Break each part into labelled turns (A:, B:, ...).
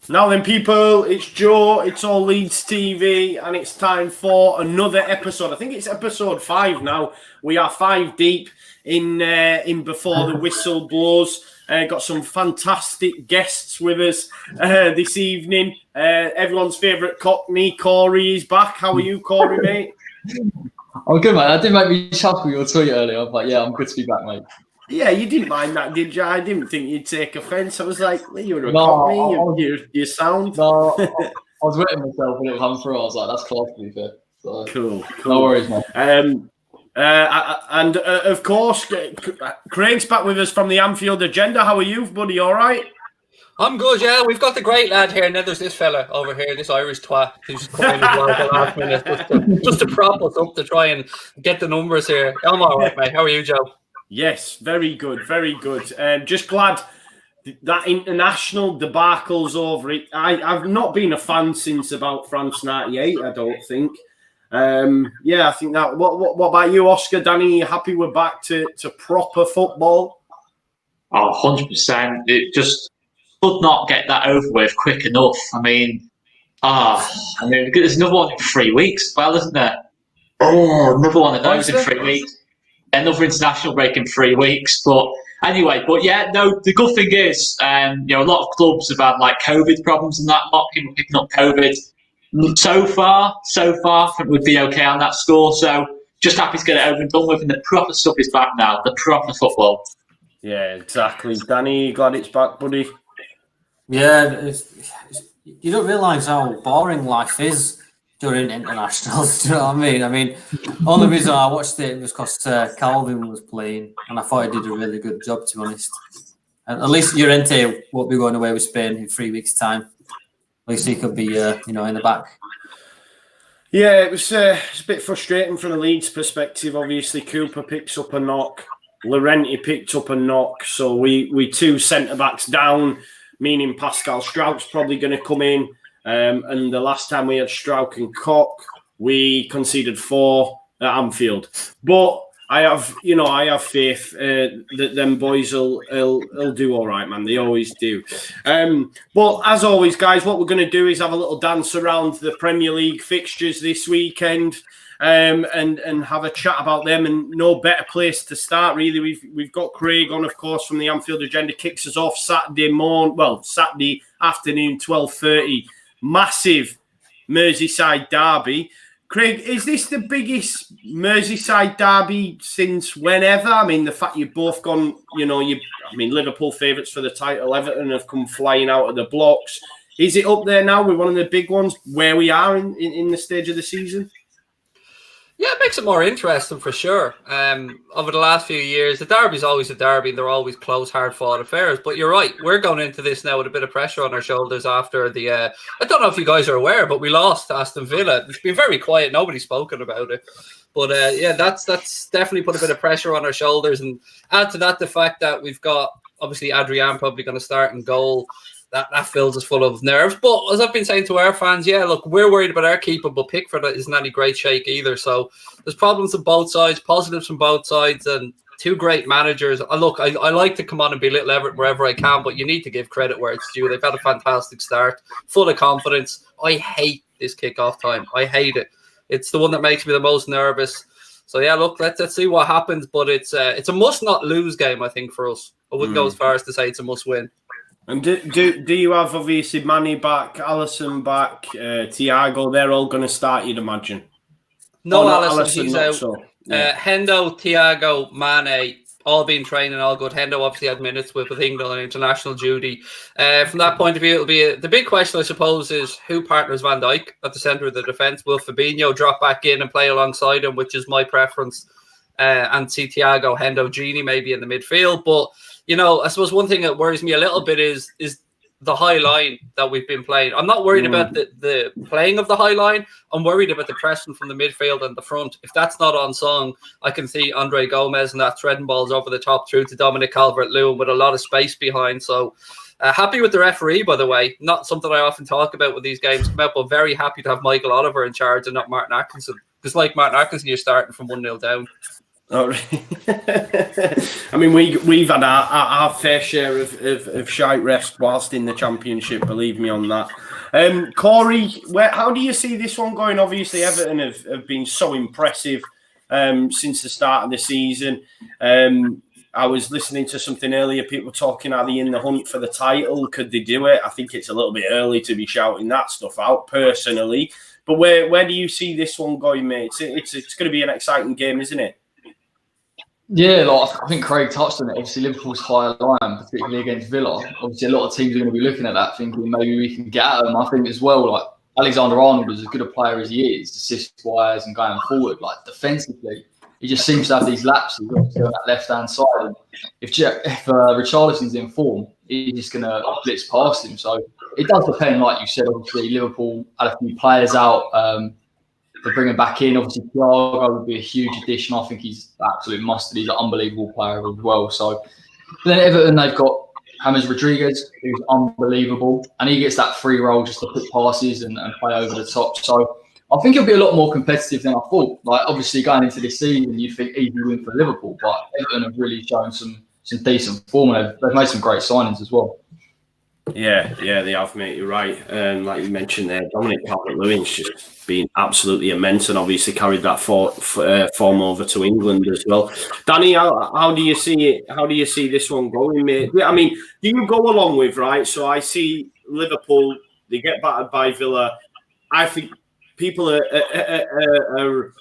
A: Now then, people, it's Joe, it's all Leeds TV, and it's time for another episode. I think it's episode 5 now. We are 5 deep in Before the Whistle Blows. Got some fantastic guests with us this evening. Everyone's favourite Cockney, Corey, is back. How are you, Corey, mate?
B: I'm good, mate. That did make me chuckle your tweet earlier. I'm like, yeah, I'm good to be back, mate.
A: Yeah, you didn't mind that, did you? I didn't think you'd take offence. I was like, you're a Cockney, you sound.
B: No, I was waiting myself when it come through. I was like, that's close to be fair. So,
A: cool.
B: No worries, man.
A: And of course, Craig's back with us from the Anfield agenda. How are you, buddy? All right?
C: I'm good, yeah. We've got the great lad here, and then there's this fella over here, this Irish twat, who's coming as well at the last minute just to prop us up to try and get the numbers here. I'm all right, mate. How are you, Joe?
A: Yes, very good, very good. Just glad that international debacle's over. I've not been a fan since about France '98, I don't think. I think that. What about you, Oscar? Danny, you happy we're back to proper football?
D: Oh, 100%. It just could not get that over with quick enough. I mean, there's another one in 3 weeks, well, isn't there? Oh, another one of those in 3 weeks. Another international break in 3 weeks. But anyway, the good thing is, a lot of clubs have had like COVID problems and that, a lot of people picking up COVID. So far, I think we'd be okay on that score. So just happy to get it over and done with, and the proper stuff is back now, the proper football.
A: Yeah, exactly. Danny, glad it's back, buddy.
E: Yeah, you don't realise how boring life is during internationals. Do you know what I mean? I mean, only reason I watched it was because Calvin was playing, and I thought he did a really good job, to be honest. And at least Llorente won't be going away with Spain in 3 weeks' time. At least he could be, in the back.
A: Yeah, it's a bit frustrating from the Leeds perspective. Obviously, Cooper picks up a knock. Llorente picked up a knock. So we 2 centre-backs down, meaning Pascal Strout's probably going to come in. And the last time we had Strout and Koch, we conceded 4 at Anfield. But I have faith that them boys will do all right, man. They always do. But as always, guys, what we're going to do is have a little dance around the Premier League fixtures this weekend, and have a chat about them. And no better place to start, really. We've got Craig on, of course, from the Anfield agenda. Kicks us off Saturday afternoon, 12:30. Massive Merseyside derby. Craig, is this the biggest Merseyside derby since whenever? I mean, the fact you've both gone, Liverpool favourites for the title, Everton have come flying out of the blocks. Is it up there now with one of the big ones where we are in the stage of the season?
C: Yeah, it makes it more interesting for sure. Over the last few years, the derby's always a derby, and they're always close, hard-fought affairs. But you're right, we're going into this now with a bit of pressure on our shoulders after the... I don't know if you guys are aware, but we lost to Aston Villa. It's been very quiet. Nobody's spoken about it. But that's definitely put a bit of pressure on our shoulders. And add to that the fact that we've got, obviously, Adrian probably going to start in goal. That fills us full of nerves. But as I've been saying to our fans, look, we're worried about our keeper, but Pickford isn't any great shake either. So there's problems on both sides, positives from both sides, and 2 great managers. I like to come on and be Little Everett wherever I can, but you need to give credit where it's due. They've had a fantastic start, full of confidence. I hate this kickoff time. I hate it. It's the one that makes me the most nervous. So look, let's see what happens. But it's a must not lose game, I think, for us. I wouldn't go as far as to say it's a must win.
A: And do you have, obviously, Manny back, Alisson back, Thiago? They're all going to start, you'd imagine.
C: No, Alisson, he's out.
A: So. Yeah.
C: Hendo, Thiago, Mane, all been training, all good. Hendo obviously had minutes with England on international duty. From that point of view, it'll be the big question, I suppose, is who partners Van Dijk at the centre of the defence? Will Fabinho drop back in and play alongside him, which is my preference, and see Thiago, Hendo, Gini maybe in the midfield. But I suppose one thing that worries me a little bit is the high line that we've been playing. I'm not worried about the playing of the high line. I'm worried about the pressing from the midfield and the front. If that's not on song, I can see Andre Gomez and that threading balls over the top through to Dominic Calvert-Lewin with a lot of space behind. So happy with the referee, by the way. Not something I often talk about when these games come out, but very happy to have Michael Oliver in charge and not Martin Atkinson. Because like Martin Atkinson, you're starting from 1-0 down.
A: Oh, I mean, we've had our fair share of shite refs whilst in the Championship. Believe me on that. Corey, how do you see this one going? Obviously, Everton have been so impressive since the start of the season. I was listening to something earlier. People talking, are they in the hunt for the title? Could they do it? I think it's a little bit early to be shouting that stuff out, personally. But where do you see this one going, mate? It's going to be an exciting game, isn't it?
B: Yeah, like, I think Craig touched on it. Obviously, Liverpool's higher line, particularly against Villa. Obviously, a lot of teams are going to be looking at that, thinking maybe we can get at them. I think as well, like Alexander-Arnold is as good a player as he is, assist-wise and going forward. Like defensively, he just seems to have these lapses on that left-hand side. And if Richarlison's in form, he's just going to blitz past him. So it does depend, like you said. Obviously, Liverpool had a few players out. To bring him back in, obviously Thiago would be a huge addition. I think he's absolute mustard. He's an unbelievable player as well. So then Everton, they've got James Rodriguez, who's unbelievable, and he gets that free role just to put passes and play over the top. So I think it'll be a lot more competitive than I thought. Like obviously going into this season, you'd think easy win for Liverpool, but Everton have really shown some decent form, and they've made some great signings as well.
A: Yeah, they have, mate. You're right. Like you mentioned there, Dominic Calvert-Lewin's just been absolutely immense, and obviously carried that form over to England as well. Danny, how do you see it? How do you see this one going, mate? I mean, do you go along with, right? So I see Liverpool, they get battered by Villa. I think people are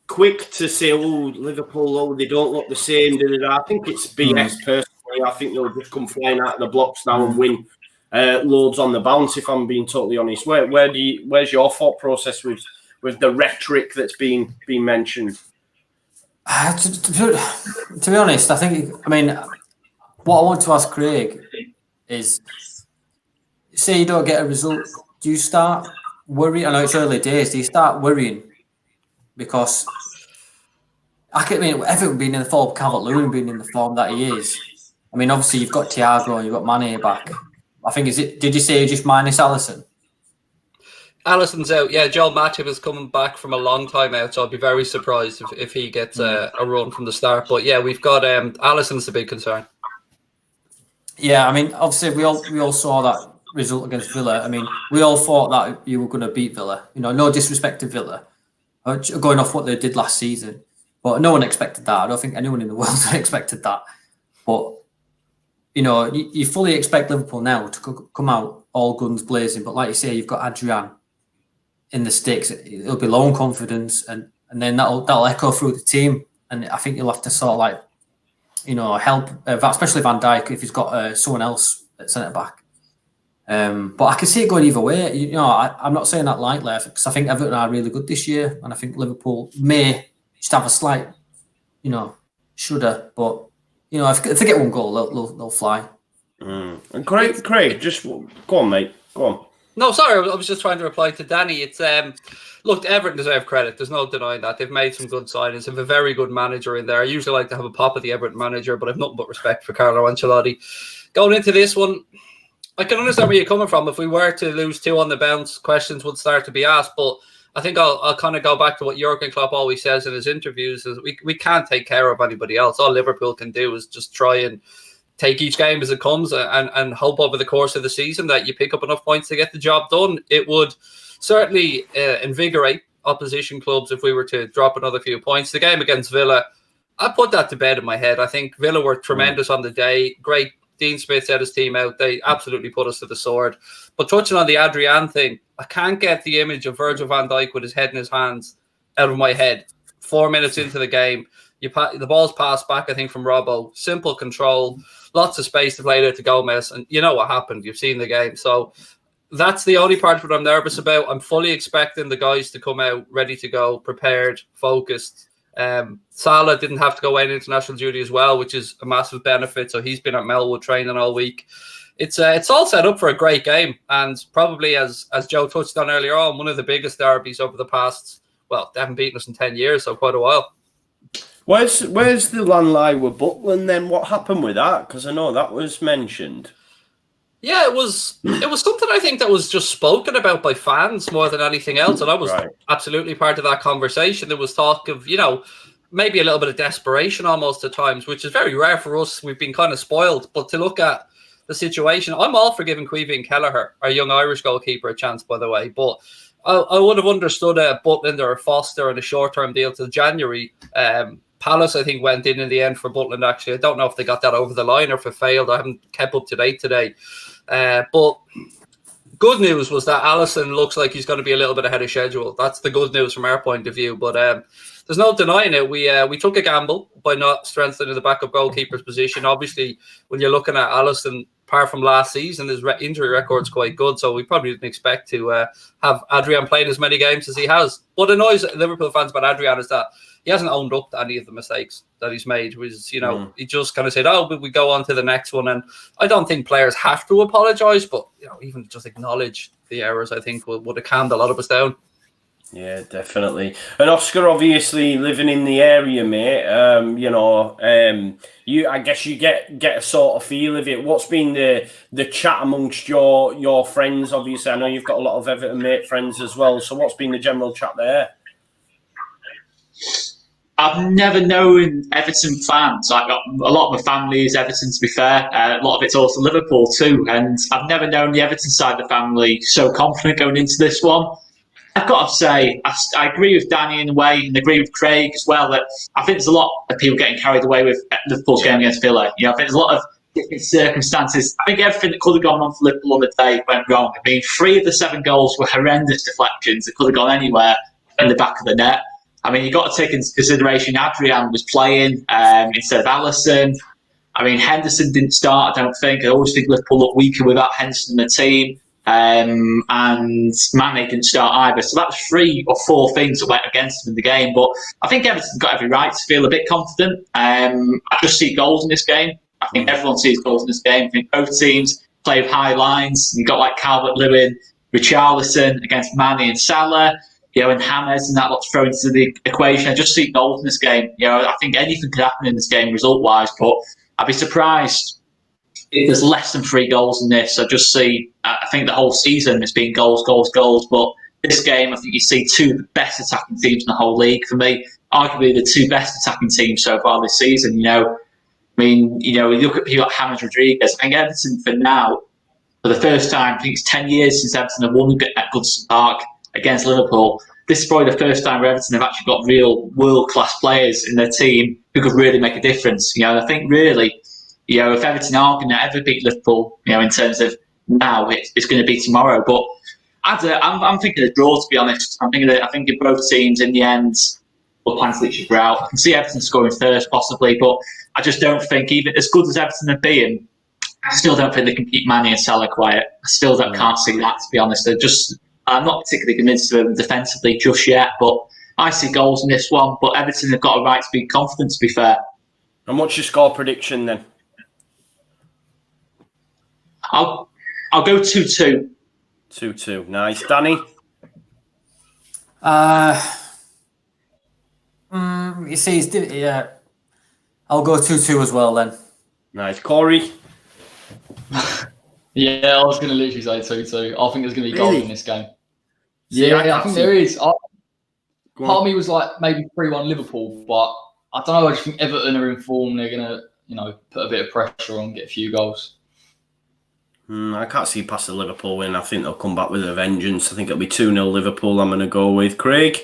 A: quick to say, "Oh, Liverpool, they don't look the same." I think it's BS personally. I think they'll just come flying out of the blocks now and win loads on the bounce, if I'm being totally honest. Where's your thought process with the rhetoric that's being mentioned?
E: To be honest, I mean, what I want to ask Craig is, say you don't get a result, do you start worrying? I know it's early days. Do you start worrying? Because Everton being in the form, Calvert-Lewin being in the form that he is. I mean, obviously you've got Thiago and you've got Mane back. I think did you say just minus Alisson?
C: Alisson's out. Yeah, Joel Matip is coming back from a long time out, so I'd be very surprised if he gets a run from the start. But yeah, we've got Alisson's the big concern.
E: Yeah, I mean, obviously we all saw that result against Villa. I mean, we all thought that you were going to beat Villa. You know, no disrespect to Villa, going off what they did last season, but no one expected that. I don't think anyone in the world expected that. But you know, you fully expect Liverpool now to come out all guns blazing. But like you say, you've got Adrian in the sticks. It'll be low on confidence, and then that'll echo through the team. And I think you'll have to sort of like, you know, help, especially Van Dijk if he's got someone else at centre back. But I can see it going either way. You know, I'm not saying that lightly because I think Everton are really good this year, and I think Liverpool may just have a slight, you know, shudder, but. You know, if they get one goal, they'll fly.
A: And Craig, just go on, mate. Go on.
C: No, sorry, I was just trying to reply to Danny. It's look, Everton deserve credit. There's no denying that. They've made some good signings. They have a very good manager in there. I usually like to have a pop at the Everton manager, but I've nothing but respect for Carlo Ancelotti. Going into this one, I can understand where you're coming from. If we were to lose 2 on the bounce, questions would start to be asked, but I think I'll kind of go back to what Jurgen Klopp always says in his interviews: is we can't take care of anybody else. All Liverpool can do is just try and take each game as it comes and hope over the course of the season that you pick up enough points to get the job done. It would certainly invigorate opposition clubs if we were to drop another few points. The game against Villa, I put that to bed in my head. I think Villa were tremendous on the day. Great. Dean Smith set his team out. They absolutely put us to the sword. But touching on the Adrian thing, I can't get the image of Virgil van Dijk with his head in his hands out of my head. 4 minutes into the game, the ball's passed back, I think, from Robbo. Simple control, lots of space to play there to Gomez. And you know what happened. You've seen the game. So that's the only part of what I'm nervous about. I'm fully expecting the guys to come out ready to go, prepared, focused. Salah didn't have to go in international duty as well, which is a massive benefit. So he's been at Melwood training all week. It's all set up for a great game, and probably as Joe touched on earlier on, one of the biggest derbies over the past. Well, they haven't beaten us in 10 years, so quite a while.
A: Where's the land lie with Butland then? What happened with that? Because I know that was mentioned.
C: Yeah, it was something I think that was just spoken about by fans more than anything else, and I was absolutely part of that conversation. There was talk of, you know, maybe a little bit of desperation almost at times, which is very rare for us. We've been kind of spoiled. But to look at the situation, I'm all for giving Queevy and Kelleher, our young Irish goalkeeper, a chance, by the way. But I would have understood a Butland or a Foster and a short-term deal till January. Palace, I think, went in the end for Butland, actually. I don't know if they got that over the line or if it failed. I haven't kept up to date today. But good news was that Allison looks like he's going to be a little bit ahead of schedule. That's the good news from our point of view. But there's no denying it. We took a gamble by not strengthening the backup goalkeeper's position. Obviously, when you're looking at Allison, apart from last season, his injury record's quite good, so we probably didn't expect to have Adrian playing as many games as he has. What annoys Liverpool fans about Adrian is that he hasn't owned up to any of the mistakes that he's made. He just kind of said, but we go on to the next one. And I don't think players have to apologise, but even just acknowledge the errors, I think, would have calmed a lot of us down.
A: Yeah, definitely. And Oscar, obviously living in the area, mate. I guess you get a sort of feel of it. What's been the chat amongst your friends? Obviously, I know you've got a lot of Everton mate friends as well. So, what's been the general chat there?
D: I've never known Everton fans. I've got a lot of my family is Everton, to be fair. A lot of it's also Liverpool too. And I've never known the Everton side of the family so confident going into this one. I've got to say, I agree with Danny in a way, and agree with Craig as well, that I think there's a lot of people getting carried away with Liverpool's game against Villa. I think there's a lot of different circumstances. I think everything that could have gone on for Liverpool on the day went wrong. I mean, 3 of the 7 goals were horrendous deflections that could have gone anywhere in the back of the net. I mean, you've got to take into consideration Adrian was playing instead of Alisson. I mean, Henderson didn't start, I don't think. I always think Liverpool looked weaker without Henderson in the team. And Mane didn't start either. So that was 3 or 4 things that went against them in the game. But I think Everton's got every right to feel a bit confident. I just see goals in this game. I think everyone sees goals in this game. I think both teams play with high lines. You've got like Calvert-Lewin, Richarlison against Mane and Salah. And James and that lot thrown into the equation. I just see goals in this game. I think anything could happen in this game result-wise, but I'd be surprised if there's less than 3 goals in this. I think the whole season has been goals, goals, goals, but this game, I think you see 2 of the best attacking teams in the whole league for me. Arguably the 2 best attacking teams so far this season. You look at people like James Rodriguez. I think Everton for now, for the first time, I think it's 10 years since Everton have won at Goodison Park against Liverpool. This is probably the first time where Everton have actually got real world-class players in their team who could really make a difference. I think really, if Everton are going to ever beat Liverpool, in terms of now, it's going to be tomorrow. But I'm thinking a draw, to be honest. I think both teams in the end will cancel each other out. I can see Everton scoring first, possibly, but I just don't think, even as good as Everton have been, I still don't think they can keep Mane and Salah quiet. I still can't see that, to be honest. I'm not particularly convinced of them defensively just yet, but I see goals in this one. But Everton have got a right to be confident, to be fair.
A: And what's your score prediction then?
D: I'll go 2-2.
A: 2-2. Nice. Danny?
E: You see, I'll go 2-2 as well then.
A: Nice. Corey?
B: Yeah, I was going to literally say 2-2. I think there's going to be goals in this game.
A: See,
B: I think there is. Part of me was like maybe 3-1 Liverpool, but I don't know. I just think Everton are in form. They're going to, put a bit of pressure on, get a few goals.
A: I can't see past the Liverpool win. I think they'll come back with a vengeance. I think it'll be 2-0 Liverpool. I'm going to go with Craig.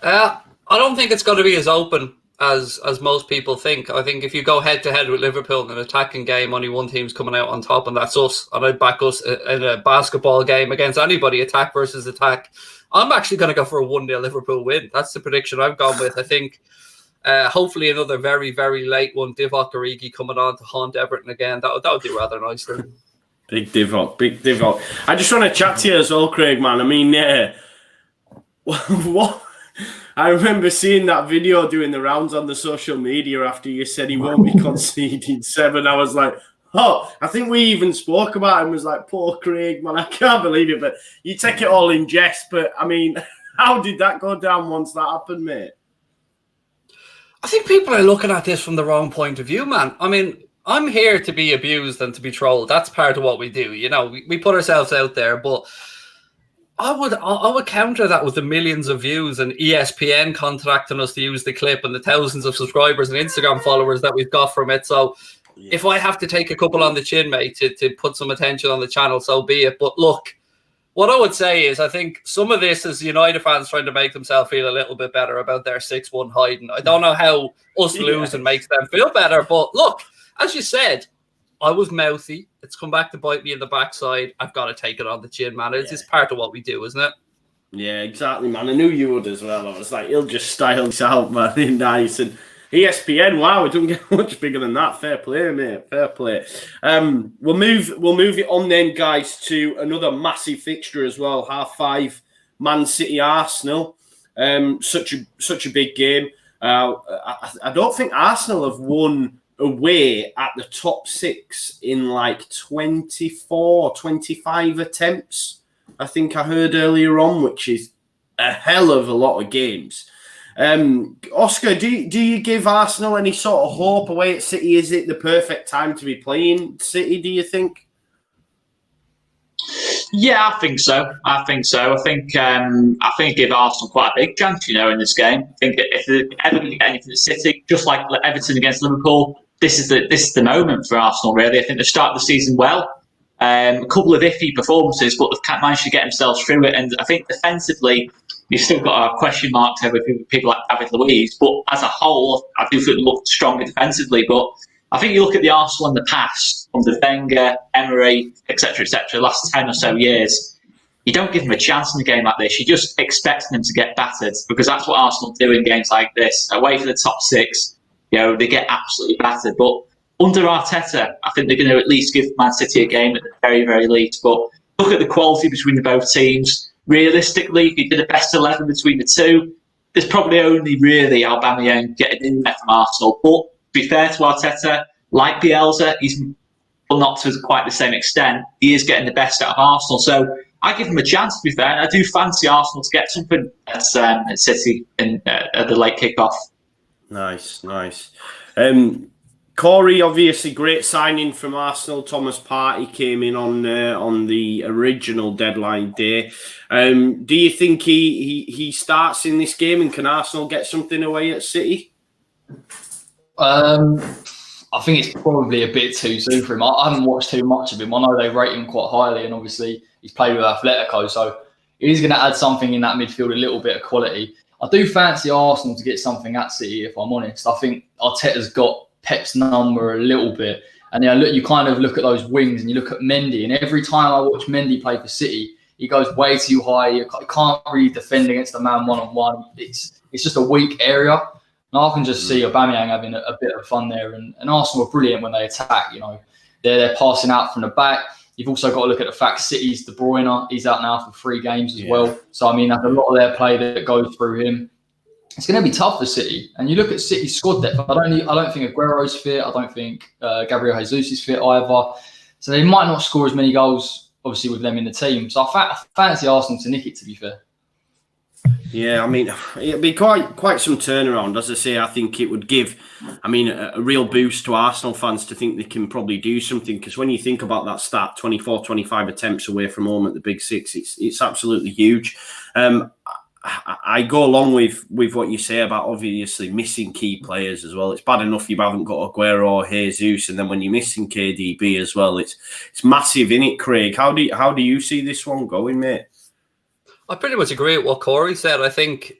C: I don't think it's going to be as open as most people think. I think if you go head-to-head with Liverpool in an attacking game, only one team's coming out on top, and that's us. And I'd back us in a basketball game against anybody, attack versus attack. I'm actually going to go for a 1-0 Liverpool win. That's the prediction I've gone with. I think hopefully another very, very late one. Divock Origi coming on to haunt Everton again. That would do rather nicely.
A: Big Divock. I just want to chat to you as well, Craig, man. I mean, what? I remember seeing that video doing the rounds on the social media after you said he won't be conceding 7. I was like, oh, I think we even spoke about him. Was like, poor Craig, man, I can't believe it. But you take it all in jest. But I mean, how did that go down once that happened, mate?
C: I think people are looking at this from the wrong point of view, man. I mean, I'm here to be abused and to be trolled. That's part of what we do. We put ourselves out there. But I would counter that with the millions of views and ESPN contracting us to use the clip and the thousands of subscribers and Instagram followers that we've got from it. So if I have to take a couple on the chin, mate, to put some attention on the channel, so be it. But look, what I would say is I think some of this is United fans trying to make themselves feel a little bit better about their 6-1 hiding. I don't know how us losing makes them feel better. But look, as you said, I was mouthy. It's come back to bite me in the backside. I've got to take it on the chin, man. It's part of what we do, isn't it?
A: Yeah, exactly, man. I knew you would as well. I was like, he'll just style this out, man. Nice. And ESPN, wow, it doesn't get much bigger than that. Fair play, mate. Fair play. We'll move it on then, guys, to another massive fixture as well. 5:30, Man City Arsenal. Such a big game. I don't think Arsenal have won away at the top 6 in like 24 or 25 attempts, I think I heard earlier on, which is a hell of a lot of games. Oscar, do you give Arsenal any sort of hope away at City? Is it the perfect time to be playing City, do you think?
D: Yeah, I think so. I think give Arsenal quite a big chance, in this game. I think if they ever get anything at City, just like Everton against Liverpool, this is the moment for Arsenal, really. I think they started the season well. A couple of iffy performances, but they've managed to get themselves through it. And I think defensively, you've still got a question mark there with people like David Luiz. But as a whole, I do think they look stronger defensively. But I think you look at the Arsenal in the past, under Wenger, Emery, etc., last 10 or so years, you don't give them a chance in a game like this. You just expect them to get battered, because that's what Arsenal do in games like this. Away from the top 6, they get absolutely battered. But under Arteta, I think they're going to at least give Man City a game at the very, very least. But look at the quality between the both teams. Realistically, if you did a best 11 between the two, there's probably only really Aubameyang getting in there from Arsenal. But to be fair to Arteta, like Bielsa, he's not to quite the same extent. He is getting the best out of Arsenal. So I give him a chance, to be fair. And I do fancy Arsenal to get something at City at the late kickoff.
A: Nice. Corey, obviously, great signing from Arsenal. Thomas Partey came in on the original deadline day. Do you think he starts in this game, and can Arsenal get something away at City?
B: I think it's probably a bit too soon for him. I haven't watched too much of him. I know they rate him quite highly, and obviously he's played with Atletico, so he's going to add something in that midfield, a little bit of quality. I do fancy Arsenal to get something at City, if I'm honest. I think Arteta's got Pep's number a little bit. And you kind of look at those wings and you look at Mendy, and every time I watch Mendy play for City, he goes way too high. You can't really defend against a man one-on-one. It's just a weak area. And I can just see Aubameyang having a bit of fun there. And Arsenal are brilliant when they attack. They're passing out from the back. You've also got to look at the fact City's De Bruyne, he's out now for 3 games as well. So, that's a lot of their play that goes through him. It's going to be tough for City. And you look at City's squad depth. I don't think Aguero's fit. I don't think Gabriel Jesus is fit either. So they might not score as many goals, obviously, with them in the team. So I fancy Arsenal to nick it, to be fair.
A: Yeah, it'd be quite some turnaround. As I say, I think it would give, a real boost to Arsenal fans to think they can probably do something. Because when you think about that stat, 24, 25 attempts away from home at the Big 6, it's absolutely huge. I go along with what you say about obviously missing key players as well. It's bad enough you haven't got Aguero or Jesus, and then when you're missing KDB as well, it's massive, innit, Craig? How do you see this one going, mate? I
C: pretty much agree with what Corey said. I think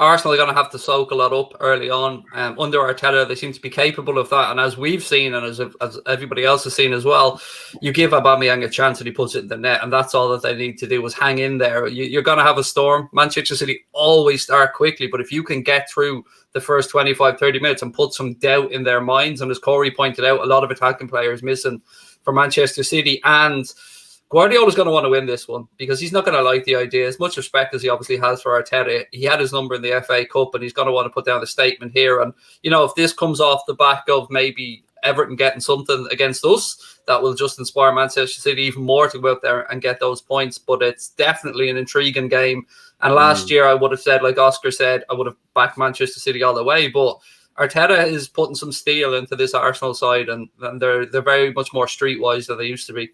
C: Arsenal are going to have to soak a lot up early on. Under Arteta, they seem to be capable of that. And as we've seen, and as everybody else has seen as well, you give Aubameyang a chance and he puts it in the net. And that's all that they need to do is hang in there. You're going to have a storm. Manchester City always start quickly. But if you can get through the first 25, 30 minutes and put some doubt in their minds, and as Corey pointed out, a lot of attacking players missing for Manchester City, and Guardiola's going to want to win this one because he's not going to like the idea. As much respect as he obviously has for Arteta, he had his number in the FA Cup and he's going to want to put down the statement here. And, if this comes off the back of maybe Everton getting something against us, that will just inspire Manchester City even more to go out there and get those points. But it's definitely an intriguing game. And last year I would have said, like Oscar said, I would have backed Manchester City all the way. But Arteta is putting some steel into this Arsenal side and they're very much more streetwise than they used to be.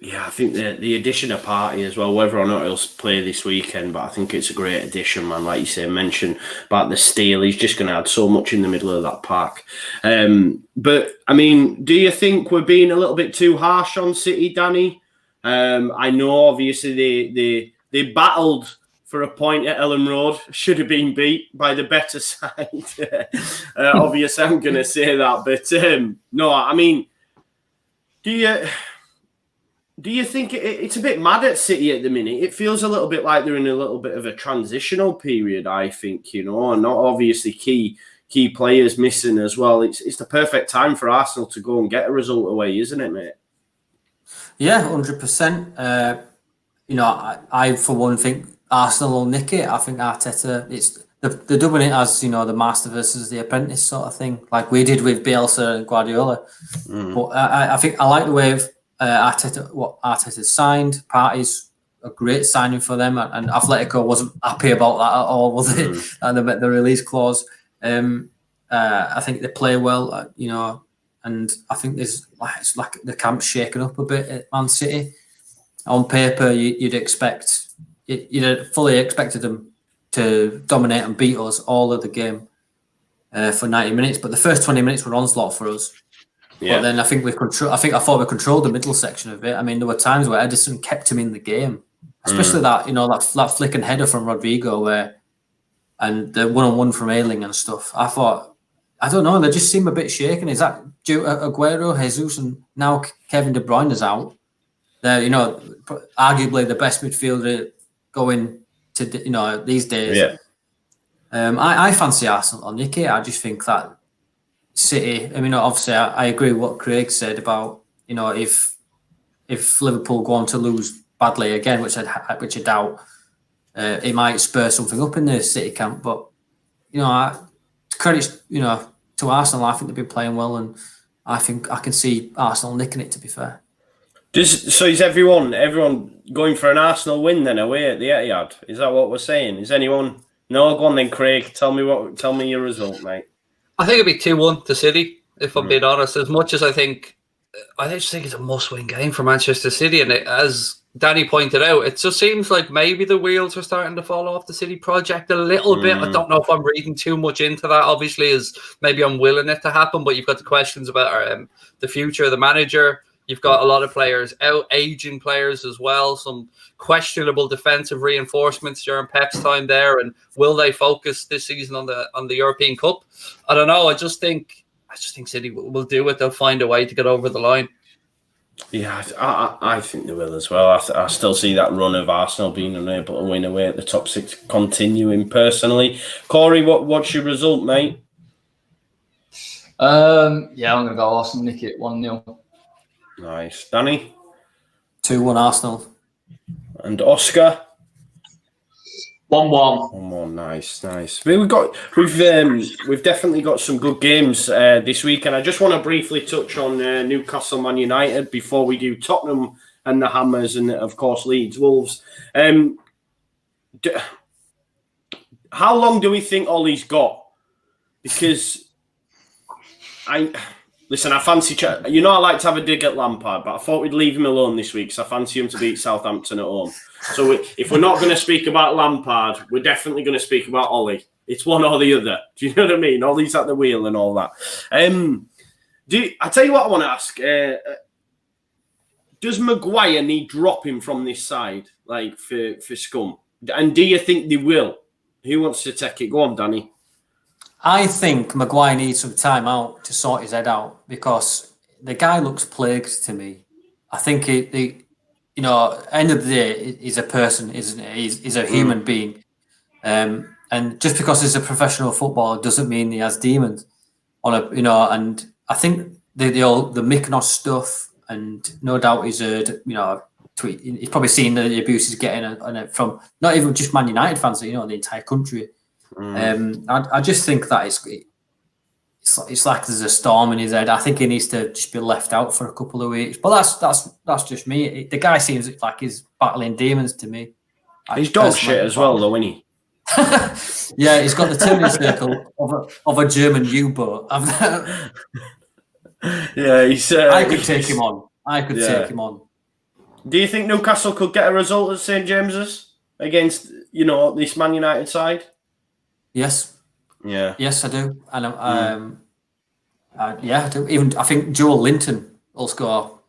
A: Yeah, I think the addition of Party as well, whether or not he'll play this weekend, but I think it's a great addition, man. Like you say, mention about the steel, he's just going to add so much in the middle of that pack. But, I mean, do you think we're being a little bit too harsh on City, Danny? I know, obviously, they battled for a point at Ellen Road, should have been beat by the better side. Obviously, I'm going to say that. But, no, I mean, do you think it's a bit mad at City at the minute? It feels a little bit like they're in a little bit of a transitional period, I think, and not obviously key players missing as well. It's the perfect time for Arsenal to go and get a result away, isn't it, mate?
E: Yeah, 100%. I for one think Arsenal will nick it. I think Arteta, they're doing it as, the master versus the apprentice sort of thing, like we did with Bielsa and Guardiola. But I think I like the way Arteta signed. Party's a great signing for them, and Atletico wasn't happy about that at all, was it? And the release clause. I think they play well, and I think it's like the camp's shaken up a bit at Man City. On paper, you'd fully expected them to dominate and beat us all of the game for 90 minutes, but the first 20 minutes were onslaught for us. Yeah. But then I think I thought we controlled the middle section of it. I mean, there were times where Edison kept him in the game, especially that flick and header from Rodrigo, and the one-on-one from Ayling and stuff. I thought, I don't know, they just seem a bit shaken. Is that due to Aguero, Jesus, and now Kevin De Bruyne is out? They're arguably the best midfielder going to these days. Yeah. I fancy Arsenal on Nicky. I just think that City. I mean, obviously, I agree with what Craig said about if Liverpool go on to lose badly again, which I doubt, it might spur something up in the City camp. But credit to Arsenal. I think they've been playing well, and I think I can see Arsenal nicking it. To be fair.
A: So is everyone going for an Arsenal win then away at the Etihad? Is that what we're saying? Is anyone? No, go on then, Craig. Tell me your result, mate.
C: I think it'd be 2-1 to City, if I'm being honest. As much as I just think it's a must-win game for Manchester City, and as Danny pointed out, it just seems like maybe the wheels are starting to fall off the City project a little bit. I don't know if I'm reading too much into that. Obviously, as maybe I'm willing it to happen, but you've got the questions about the future of the manager. You've got a lot of players out, aging players as well, some questionable defensive reinforcements during Pep's time there, and will they focus this season on the European Cup? I don't know. I just think City will do it. They'll find a way to get over the line.
A: Yeah, I think they will as well. I still see that run of Arsenal being unable to win away at the top six continuing personally. Corey, what's your result, mate?
B: I'm going to go Arsenal nick it 1-0.
A: Nice. Danny?
E: 2-1 Arsenal.
A: And Oscar?
D: 1-1.
A: 1-1. Nice. We've definitely got some good games this week, and I just want to briefly touch on Newcastle Man United before we do Tottenham and the Hammers, and of course Leeds Wolves. How long do we think Ollie's got? Because I fancy... I like to have a dig at Lampard, but I thought we'd leave him alone this week because I fancy him to beat Southampton at home. So if we're not going to speak about Lampard, we're definitely going to speak about Ollie. It's one or the other. Do you know what I mean? Ollie's at the wheel and all that. I tell you what I want to ask. Does Maguire need dropping from this side, like for scum? And do you think they will? Who wants to take it? Go on, Danny.
E: I think Maguire needs some time out to sort his head out because the guy looks plagued to me. I think end of the day, he's a person, isn't he? He's a human being. And just because he's a professional footballer doesn't mean he has demons and I think the Mykonos stuff, and no doubt he's heard, tweet. He's probably seen the abuse he's getting from not even just Man United fans, the entire country. I just think that it's like there's a storm in his head. I think he needs to just be left out for a couple of weeks. But that's just me. The guy seems like he's battling demons to me.
A: He's dog shit as well, though, isn't he?
E: Yeah, he's got the turning circle of a German U-boat.
A: Yeah, he's.
E: I could take him on. Take him on.
A: Do you think Newcastle could get a result at St James's against, this Man United side?
E: Yes.
A: Yeah.
E: Yes, I do. And yeah, I do. Even I think Joel Linton will score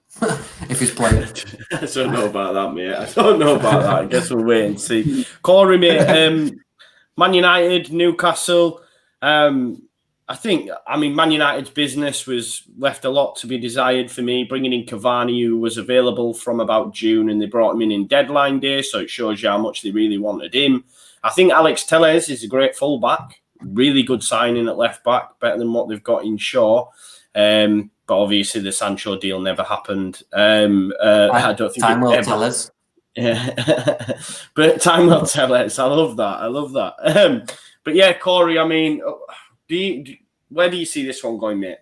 E: if he's playing.
A: I don't know about that, mate. I don't know about that. I guess we'll wait and see. Corey, mate, Man United, Newcastle. Man United's business was left a lot to be desired for me. Bringing in Cavani, who was available from about June, and they brought him in deadline day, so it shows you how much they really wanted him. I think Alex Telles is a great fullback. Really good signing at left back, better than what they've got in Shaw. But obviously the Sancho deal never happened. I don't think
E: time will tell us.
A: Yeah, but time will tell us. I love that. But yeah, Corey. I mean, where do you see this one going, mate?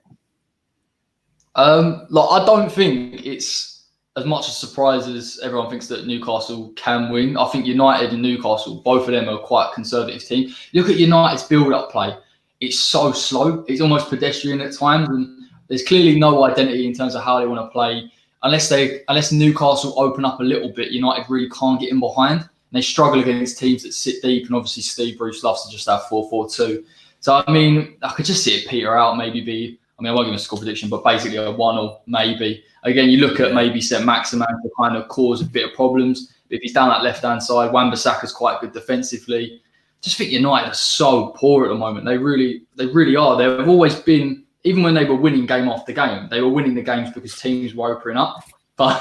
B: I don't think it's as much a surprise as everyone thinks that Newcastle can win. I think United and Newcastle, both of them are quite a conservative team. Look at United's build-up play. It's so slow. It's almost pedestrian at times, and there's clearly no identity in terms of how they want to play. Unless Newcastle open up a little bit, United really can't get in behind. And they struggle against teams that sit deep, and obviously Steve Bruce loves to just have 4-4-2. So, I mean, I could just see it peter out, maybe I won't give a score prediction, but basically a 1-0 maybe. Again, you look at maybe St Maximin to kind of cause a bit of problems. But if he's down that left-hand side, Wan-Bissaka's quite good defensively. Just think United are so poor at the moment. They really are. They've always been, even when they were winning game after game, they were winning the games because teams were opening up. But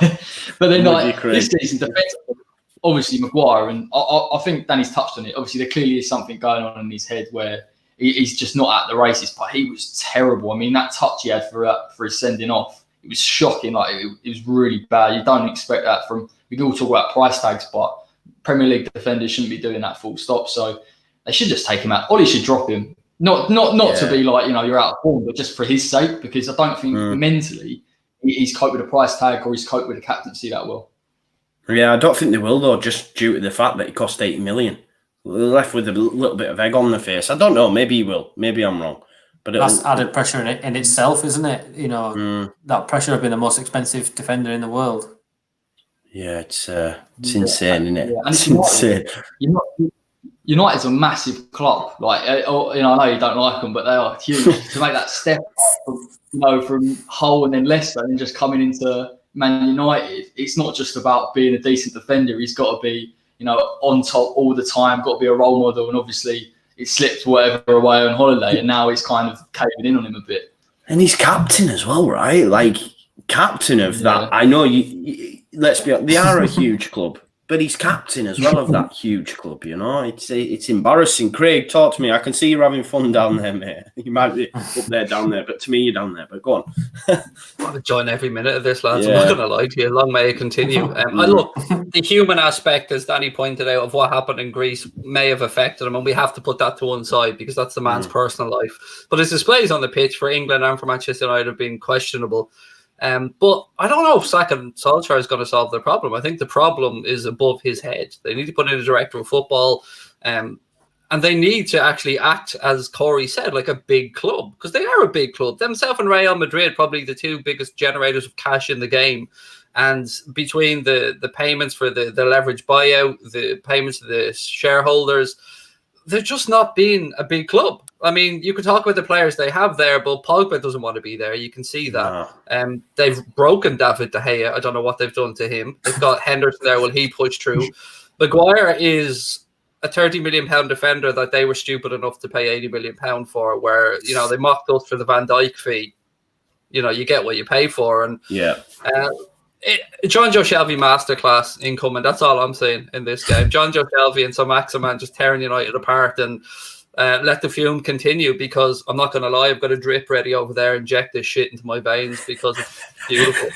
B: then this season, defensively, obviously Maguire, and I think Danny's touched on it. Obviously, there clearly is something going on in his head where he's just not at the races, but he was terrible. I mean, that touch he had for his sending off, it was shocking. It was really bad. You don't expect that from. We can all talk about price tags, but Premier League defenders shouldn't be doing that full stop. So they should just take him out. Ollie should drop him. Not to be like, you're out of form, but just for his sake, because I don't think mentally he's coped with a price tag or he's coped with a captaincy that well. Yeah,
A: I don't think they will though, just due to the fact that he cost 80 million. They're left with a little bit of egg on the face. I don't know. Maybe he will. Maybe I'm wrong. But
E: that's added pressure in itself, isn't it? That pressure of being the most expensive defender in the world.
A: Yeah, it's insane, isn't it?
B: Yeah. And
A: it's insane.
B: United's a massive club. I know you don't like them, but they are huge. To make that step, from Hull and then Leicester, and then just coming into Man United, it's not just about being a decent defender. He's got to be, on top all the time. Got to be a role model, and obviously it slipped whatever away on holiday, and now it's kind of caving in on him a bit. And he's captain as well, right? Like captain of that. I know you. Let's be honest, they are a huge club, but he's captain as well of that huge club. It's embarrassing. Craig, talk to me. I can see you're having fun down there, mate. You might be up there, down there, but to me, you're down there. But go on.
C: I want to join every minute of this, lads. Yeah. I'm not going to lie to you. Long may it continue. Look, the human aspect, as Danny pointed out, of what happened in Greece may have affected him, and we have to put that to one side because that's the man's personal life. But his displays on the pitch for England and for Manchester United have been questionable. But I don't know if sacking Solskjaer is going to solve the problem. I think the problem is above his head. They need to put in a director of football, and they need to actually act, as Corey said, like a big club, because they are a big club. Themselves and Real Madrid, probably the two biggest generators of cash in the game. And between the payments for the leverage buyout, the payments to the shareholders, they're just not being a big club. I mean, you could talk about the players they have there, but Pogba doesn't want to be there. You can see that. No. They've broken David De Gea. I don't know what they've done to him. They've got Henderson there. Will he push through? Maguire is a £30 million defender that they were stupid enough to pay £80 million for, where, they mocked us for the Van Dijk fee. You get what you pay for. And John Joe Shelby masterclass incoming. That's all I'm saying in this game. John Joe Shelby and some Maximan just tearing United apart, and let the fume continue, because I'm not going to lie, I've got a drip ready over there, inject this shit into my veins because it's beautiful.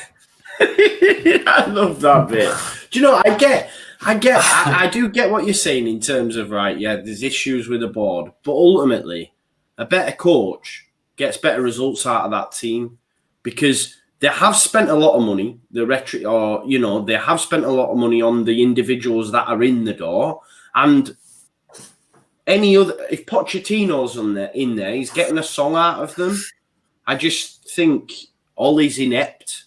A: I love that bit. Do you know, I do get what you're saying in terms of, right, yeah, there's issues with the board, but ultimately a better coach gets better results out of that team, because they have spent a lot of money, they have spent a lot of money on the individuals that are in the door, and if Pochettino's in there, he's getting a song out of them. I just think Ollie's inept,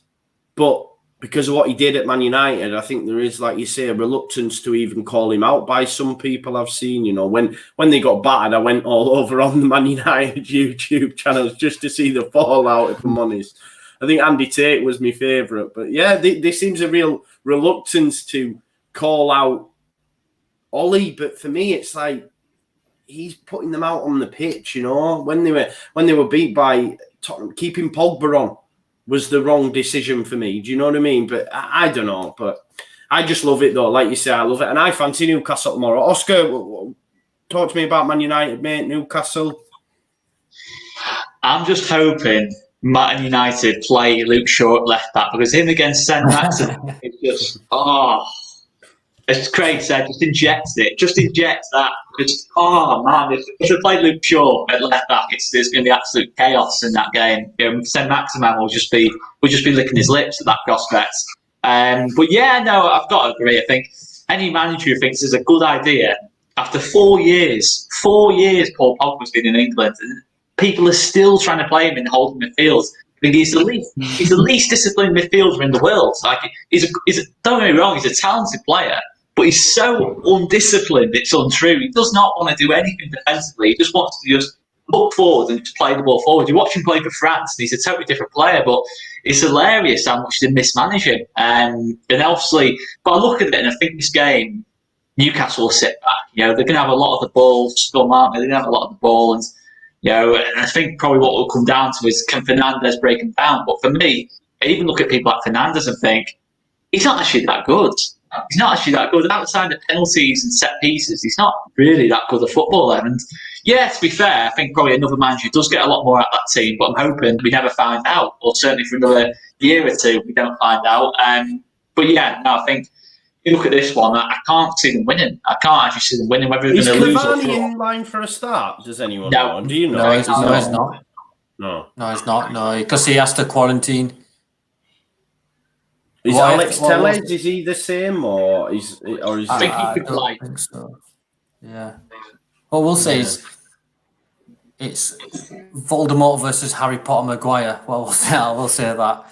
A: but because of what he did at Man United, I think there is, like you say, a reluctance to even call him out by some people I've seen. You know, when they got battered, I went all over on the Man United YouTube channels just to see the fallout, if I'm honest. I think Andy Tate was my favourite. But yeah, there seems a real reluctance to call out Ollie. But for me, it's like he's putting them out on the pitch, you know. When they were beat by Tottenham, keeping Pogba on was the wrong decision for me. Do you know what I mean? But I don't know. But I just love it, though. Like you say, I love it. And I fancy Newcastle tomorrow. Oscar, talk to me about Man United, mate, Newcastle.
D: I'm just hoping Man United play Luke Shaw at left back, because him against Sen Maxim is just, as Craig said, just injects it. Just injects that. Just, man, if they play Luke Shaw at left back, there's going to be absolute chaos in that game. You know, Sen Maximan will just be licking his lips at that prospect. But yeah, no, I've got to agree. I think any manager who thinks it's a good idea, after 4 years, Paul Pogba's been in England, and people are still trying to play him in holding midfield. I think he's the least disciplined midfielder in the world. Like don't get me wrong, he's a talented player, but he's so undisciplined, it's untrue. He does not want to do anything defensively. He just wants to just look forward and just play the ball forward. You watch him play for France, and he's a totally different player, but it's hilarious how much they mismanage him. And obviously, but I look at it and I think this game, Newcastle will sit back. You know, they're going to have a lot of the ball, scum, aren't they? They're going to have a lot of the ball, and you know, and I think probably what will come down to is, can Fernandes break him down? But for me, I even look at people like Fernandes and think, he's not actually that good. He's not actually that good. Outside of penalties and set pieces, he's not really that good a footballer. And yeah, to be fair, I think probably another manager does get a lot more out of that team, but I'm hoping we never find out, or certainly for another year or two, we don't find out. But yeah, no, I think you look at this one, I can't see them winning. I can't actually see them winning, whether they're going to lose or
A: Cavani in line for a start? Does anyone
D: know?
A: Do you know?
E: No, he's not.
A: No,
E: he's not. No, because he has to quarantine.
A: Is Alex Telles, is he the same, or is
D: I think he could play.
E: I think so. Yeah. What we'll say is it's Voldemort versus Harry Potter Maguire. Well, we'll say that.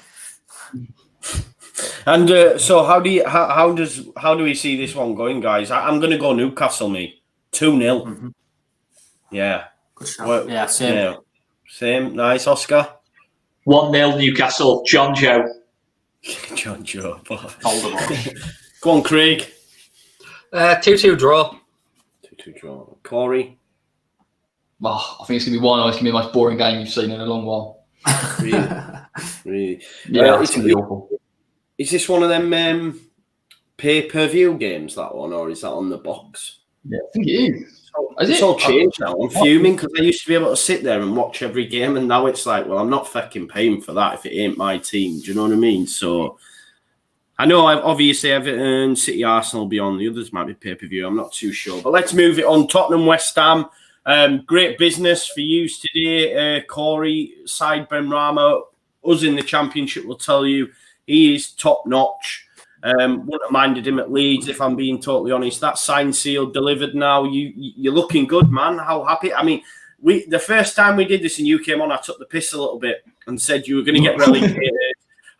A: And so how do we see this one going, guys? I'm going to go Newcastle, me 2-0.
E: Mm-hmm.
A: Yeah.
E: Good shot. Yeah, same.
A: Yeah. Same. Nice, Oscar.
D: 1-0 Newcastle. John Joe.
A: John Joe.
E: Voldemort.
A: Go on, Craig.
C: 2-2 draw.
A: 2-2 draw. Corey.
B: Oh, I think it's going to be 1-0. It's going to be the most boring game you've seen in a long while.
A: Really?
B: Yeah, it's going to be awful.
A: Is this one of them pay-per-view games, that one, or is that on the box?
B: Yeah, I think it is.
A: It's all changed now. I'm fuming because I used to be able to sit there and watch every game, and now it's like, well, I'm not fucking paying for that if it ain't my team. Do you know what I mean? So I know obviously Everton, City, Arsenal will be on. The others might be pay-per-view. I'm not too sure. But let's move it on. Tottenham, West Ham. Great business for you today, Corey. Side Benrahma. Us in the Championship will tell you he is top-notch. Wouldn't have minded him at Leeds, if I'm being totally honest. That signed, sealed, delivered now. You're looking good, man. How happy. I mean, the first time we did this and you came on, I took the piss a little bit and said you were going to get relegated.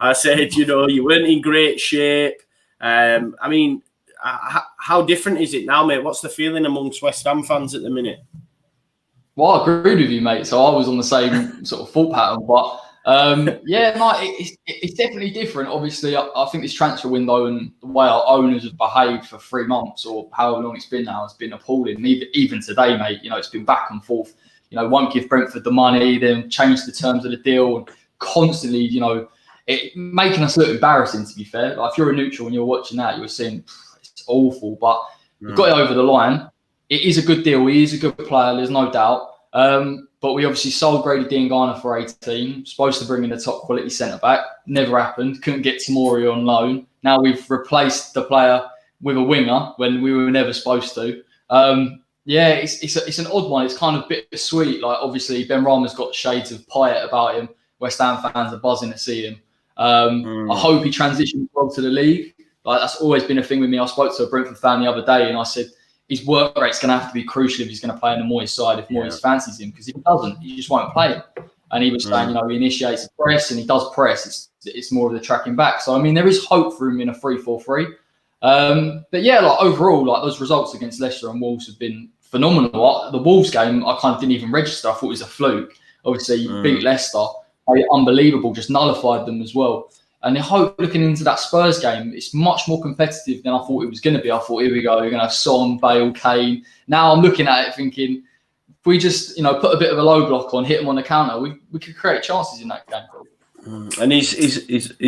A: I said, you weren't in great shape. I mean, how different is it now, mate? What's the feeling amongst West Ham fans at the minute?
B: Well, I agreed with you, mate. So I was on the same sort of thought pattern, but yeah, no, it's definitely different. Obviously, I think this transfer window and the way our owners have behaved for 3 months or however long it's been now has been appalling. And even today, mate, it's been back and forth. Won't give Brentford the money, then change the terms of the deal, and constantly, it making us look embarrassing. To be fair, like if you're a neutral and you're watching that, you're saying it's awful, but we've got it over the line. It is a good deal. He is a good player. There's no doubt. But we obviously sold Grady Diangana for 18. Supposed to bring in a top quality centre back. Never happened. Couldn't get Tomori on loan. Now we've replaced the player with a winger when we were never supposed to. Yeah, it's an odd one. It's kind of bittersweet. Like obviously Benrahma's got shades of Payet about him. West Ham fans are buzzing to see him. I hope he transitions well to the league. Like that's always been a thing with me. I spoke to a Brentford fan the other day and I said, his work rate's going to have to be crucial if he's going to play on the Moyes side, if Moyes fancies him, because if he doesn't, he just won't play him. And he was saying, you know, he initiates the press and he does press. It's more of the tracking back. So, I mean, there is hope for him in a 3-4-3. But yeah, like overall, like those results against Leicester and Wolves have been phenomenal. The Wolves game, I kind of didn't even register. I thought it was a fluke. Obviously, you beat Leicester. Unbelievable, just nullified them as well. And I hope looking into that Spurs game, it's much more competitive than I thought it was going to be. I thought, here we go, we're going to have Son, Bale, Kane. Now I'm looking at it thinking, if we just, you know, put a bit of a low block on, hit them on the counter, we could create chances in that game.
A: And is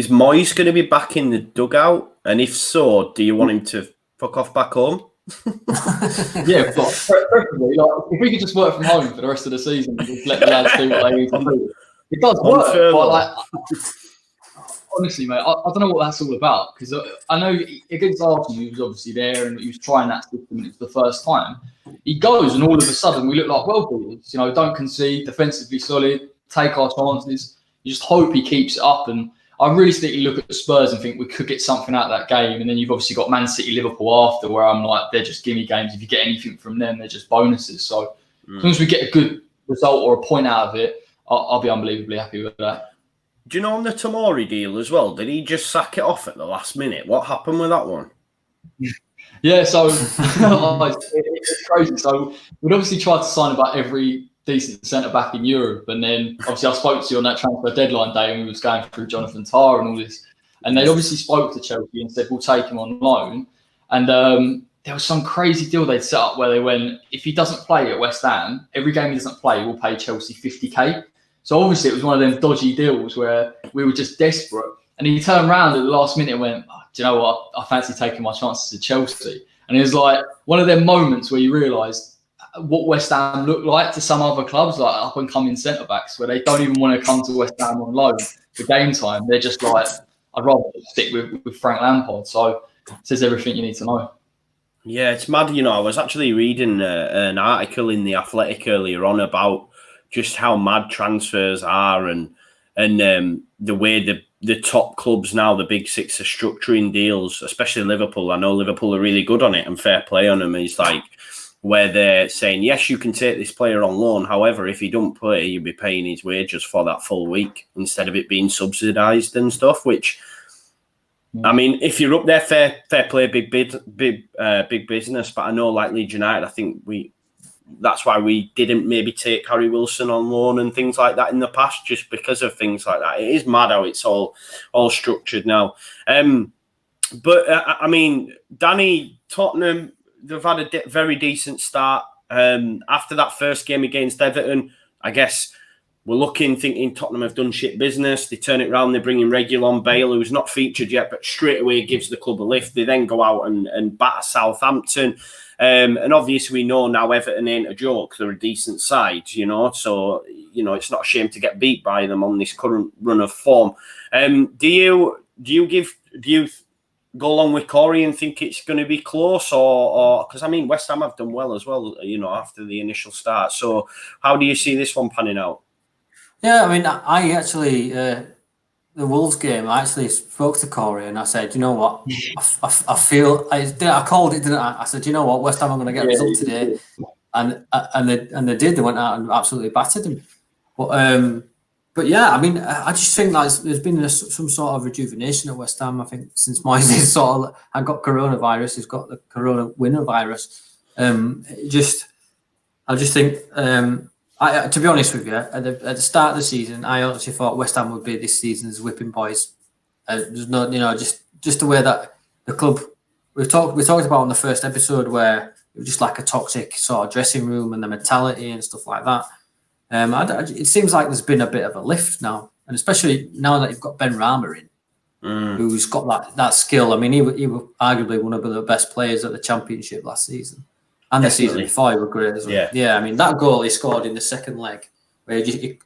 A: Moyes going to be back in the dugout? And if so, do you want him to fuck off back home?
B: Yeah, but preferably, like, if we could just work from home for the rest of the season and just let the lads do what they need to do. It does work, but like, honestly, mate, I don't know what that's all about, because I know against Arsenal, he was obviously there and he was trying that system and it's the first time. He goes and all of a sudden we look like world beaters, you know, don't concede, defensively solid, take our chances. You just hope he keeps it up. And I realistically look at the Spurs and think we could get something out of that game. And then you've obviously got Man City, Liverpool after, where I'm like, they're just gimme games. If you get anything from them, they're just bonuses. So as long as we get a good result or a point out of it, I'll be unbelievably happy with that.
A: Do you know on the Tomori deal as well? Did he just sack it off at the last minute? What happened with that one?
B: Yeah, so it's crazy. So we'd obviously tried to sign about every decent centre-back in Europe. And then, obviously, I spoke to you on that transfer deadline day and we was going through Jonathan Tah and all this. And they obviously spoke to Chelsea and said, we'll take him on loan. And there was some crazy deal they'd set up where they went, if he doesn't play at West Ham, every game he doesn't play, we'll pay Chelsea 50k. So obviously it was one of them dodgy deals where we were just desperate. And he turned around at the last minute and went, oh, do you know what? I fancy taking my chances at Chelsea. And it was like one of them moments where you realise what West Ham look like to some other clubs, like up-and-coming centre-backs, where they don't even want to come to West Ham on loan for game time. They're just like, I'd rather stick with Frank Lampard. So it says everything you need to know.
A: Yeah, it's mad. You know, I was actually reading an article in The Athletic earlier on about just how mad transfers are and the way the top clubs now, the big six, are structuring deals, especially Liverpool. I know Liverpool are really good on it and fair play on them. It's like where they're saying, yes, you can take this player on loan. However, if he don't play, you'll be paying his wages for that full week instead of it being subsidised and stuff, which, I mean, if you're up there, fair play, big business. But I know, like Leeds United, I think that's why we didn't maybe take Harry Wilson on loan and things like that in the past, just because of things like that. It is mad how it's all structured now. But I mean, Danny, Tottenham, they've had a very decent start. After that first game against Everton, I guess we're thinking Tottenham have done shit business. They turn it around, they bring in Reguilon, Bale, who's not featured yet, but straight away gives the club a lift. They then go out and batter Southampton. And obviously we know now Everton ain't a joke. They're a decent side, you know. So, you know, it's not a shame to get beat by them on this current run of form. Do you go along with Corey and think it's going to be close, or because I mean West Ham have done well as well, you know, after the initial start. So how do you see this one panning out?
E: Yeah, I mean, I actually the Wolves game, I actually spoke to Corey and I said, you know what, I feel I called it, didn't I? I said, you know what, West Ham are going to get a result today, and they did. They went out and absolutely battered them. But yeah, I mean, I just think like there's been some sort of rejuvenation at West Ham. I think since Moyes is sort of, I got coronavirus, he's got the corona winner virus. I just think, to be honest with you, at the start of the season, I honestly thought West Ham would be this season's whipping boys. There's no, you know, just the way that the club we talked about on the first episode, where it was just like a toxic sort of dressing room and the mentality and stuff like that. It seems like there's been a bit of a lift now, and especially now that you've got Ben Rama in, who's got that skill. I mean, he was arguably one of the best players at the Championship last season, and the season before he was great as well. Yeah, I mean, that goal he scored in the second leg, where the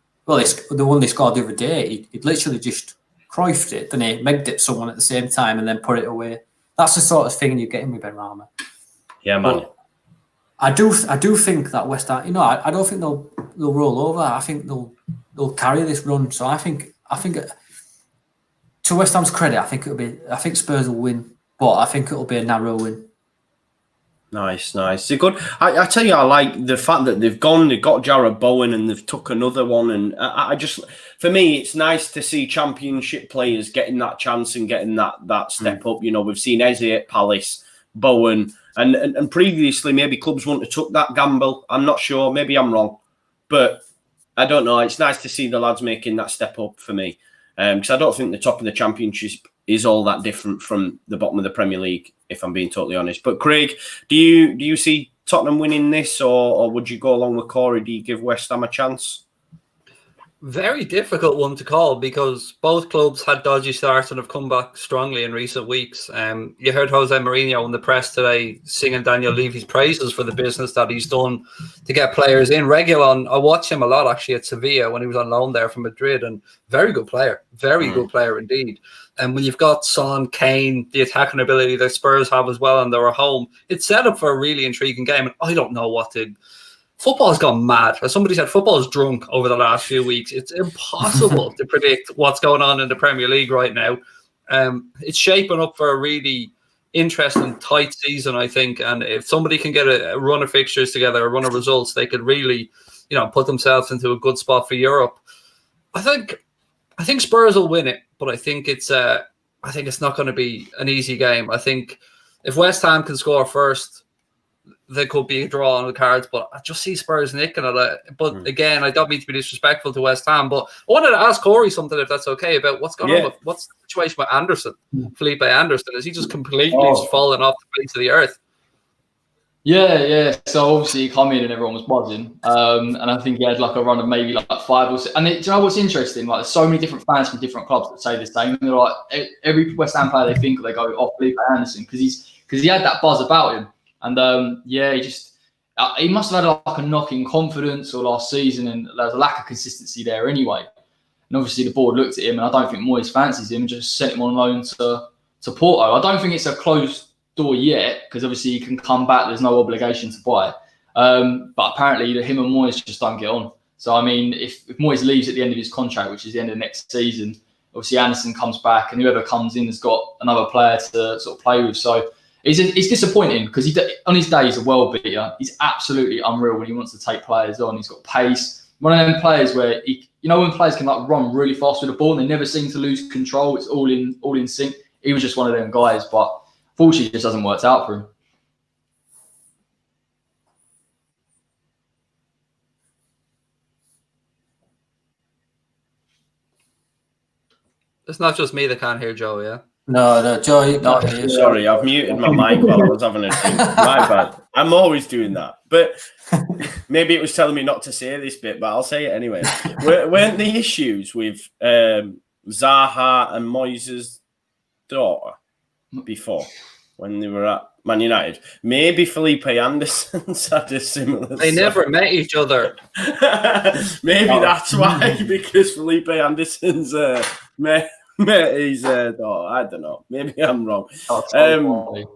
E: one they scored the other day, he literally just Cruyffed it, then he meg-dipped someone at the same time and then put it away. That's the sort of thing you're getting with Ben Rama. Yeah, man. But I do think that West Ham, you know, I don't think they'll roll over. I think they'll carry this run. So I think to West Ham's credit, I think Spurs will win, but I think it'll be a narrow win.
A: Nice. They're good. I tell you, I like the fact that they've got Jarrod Bowen and they've took another one. And I just, for me, it's nice to see Championship players getting that chance and getting that step up. You know, we've seen Eze at Palace, Bowen, and previously maybe clubs wouldn't have took that gamble. I'm not sure. Maybe I'm wrong. But I don't know. It's nice to see the lads making that step up for me. Because I don't think the top of the Championship is all that different from the bottom of the Premier League, if I'm being totally honest. But Craig, do you see Tottenham winning this, or would you go along with Corey? Do you give West Ham a chance?
C: Very difficult one to call because both clubs had dodgy starts and have come back strongly in recent weeks. You heard Jose Mourinho in the press today singing Daniel Levy's praises for the business that he's done to get players in. Reguilon, I watched him a lot actually at Sevilla when he was on loan there from Madrid, and very good player, good player indeed. And when you've got Son, Kane, the attacking ability that Spurs have as well, and they're at home, it's set up for a really intriguing game. And I don't know what to. Football's gone mad. As somebody said, football's drunk over the last few weeks. It's impossible to predict what's going on in the Premier League right now. It's shaping up for a really interesting, tight season, I think. And if somebody can get a run of fixtures together, a run of results, they could really, put themselves into a good spot for Europe. I think Spurs will win it, but I think it's not going to be an easy game. I think if West Ham can score first, there could be a draw on the cards, but I just see Spurs nicking it. But again, I don't mean to be disrespectful to West Ham, but I wanted to ask Corey something, if that's okay, about what's going on what's the situation with Anderson, Felipe Anderson. Is he just completely fallen off the face of the earth?
B: Yeah. So obviously he come in and everyone was buzzing, and I think he had like a run of maybe like 5 or 6. And do you know what's interesting? Like, there's so many different fans from different clubs that say the same. And they're like, every West Ham player they think of, they go, "Oh, Felipe Anderson," because he had that buzz about him. And he must have had like a knock in confidence or last season, and there's a lack of consistency there anyway. And obviously the board looked at him, and I don't think Moyes fancies him and just sent him on loan to Porto. I don't think it's a closed door yet, because obviously he can come back. There's no obligation to buy. But apparently him and Moyes just don't get on. So I mean, if Moyes leaves at the end of his contract, which is the end of next season, obviously Anderson comes back, and whoever comes in has got another player to sort of play with. So it's disappointing because on his day he's a world beater. He's absolutely unreal when he wants to take players on. He's got pace. One of them players where when players can like run really fast with the ball and they never seem to lose control. It's all in sync. He was just one of them guys, but fortunately it just hasn't worked out for him.
C: It's not just me that can't hear Joe, yeah?
E: No, Joe, you can't hear.
A: Sorry, I've muted my mic while I was having a drink. My bad. I'm always doing that. But maybe it was telling me not to say this bit, but I'll say it anyway. Weren't the issues with Zaha and Moyes' daughter before, when they were at Man United? Maybe Felipe Anderson's had a similar...
C: They never met each other.
A: Maybe that's why, because Felipe Anderson's met his daughter. I don't know. Maybe I'm wrong.
B: That's so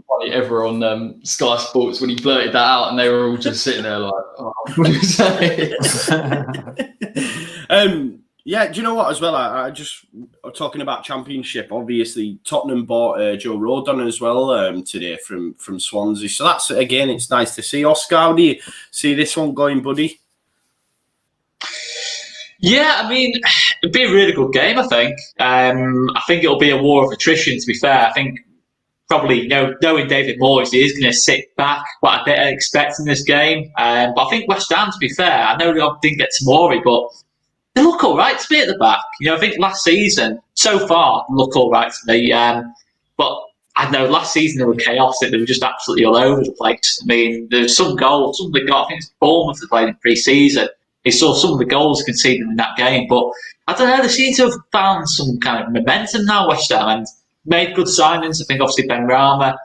B: funny ever on Sky Sports when he blurted that out, and they were all just sitting there like, "Oh, what do you say?"
A: Yeah, do you know what? As well, I just talking about Championship. Obviously, Tottenham bought Joe Rodon as well today from Swansea. So that's, again, it's nice to see. Oscar, how do you see this one going, buddy?
D: Yeah, I mean, it'd be a really good game, I think. I think it'll be a war of attrition, to be fair. I think probably, knowing David Moyes, he is going to sit back quite a bit expecting this game. But I think West Ham, to be fair, I know they didn't get Tomori, but they look all right to me at the back. I think last season, so far, they look all right to me. But I know last season they were chaotic. They were just absolutely all over the place. I mean, there's some goals. Some of the goals, I think it's Bournemouth that played in pre-season. They saw some of the goals conceded in that game. But I don't know, they seem to have found some kind of momentum now, West Ham, and made good signings. I think obviously Ben Rama.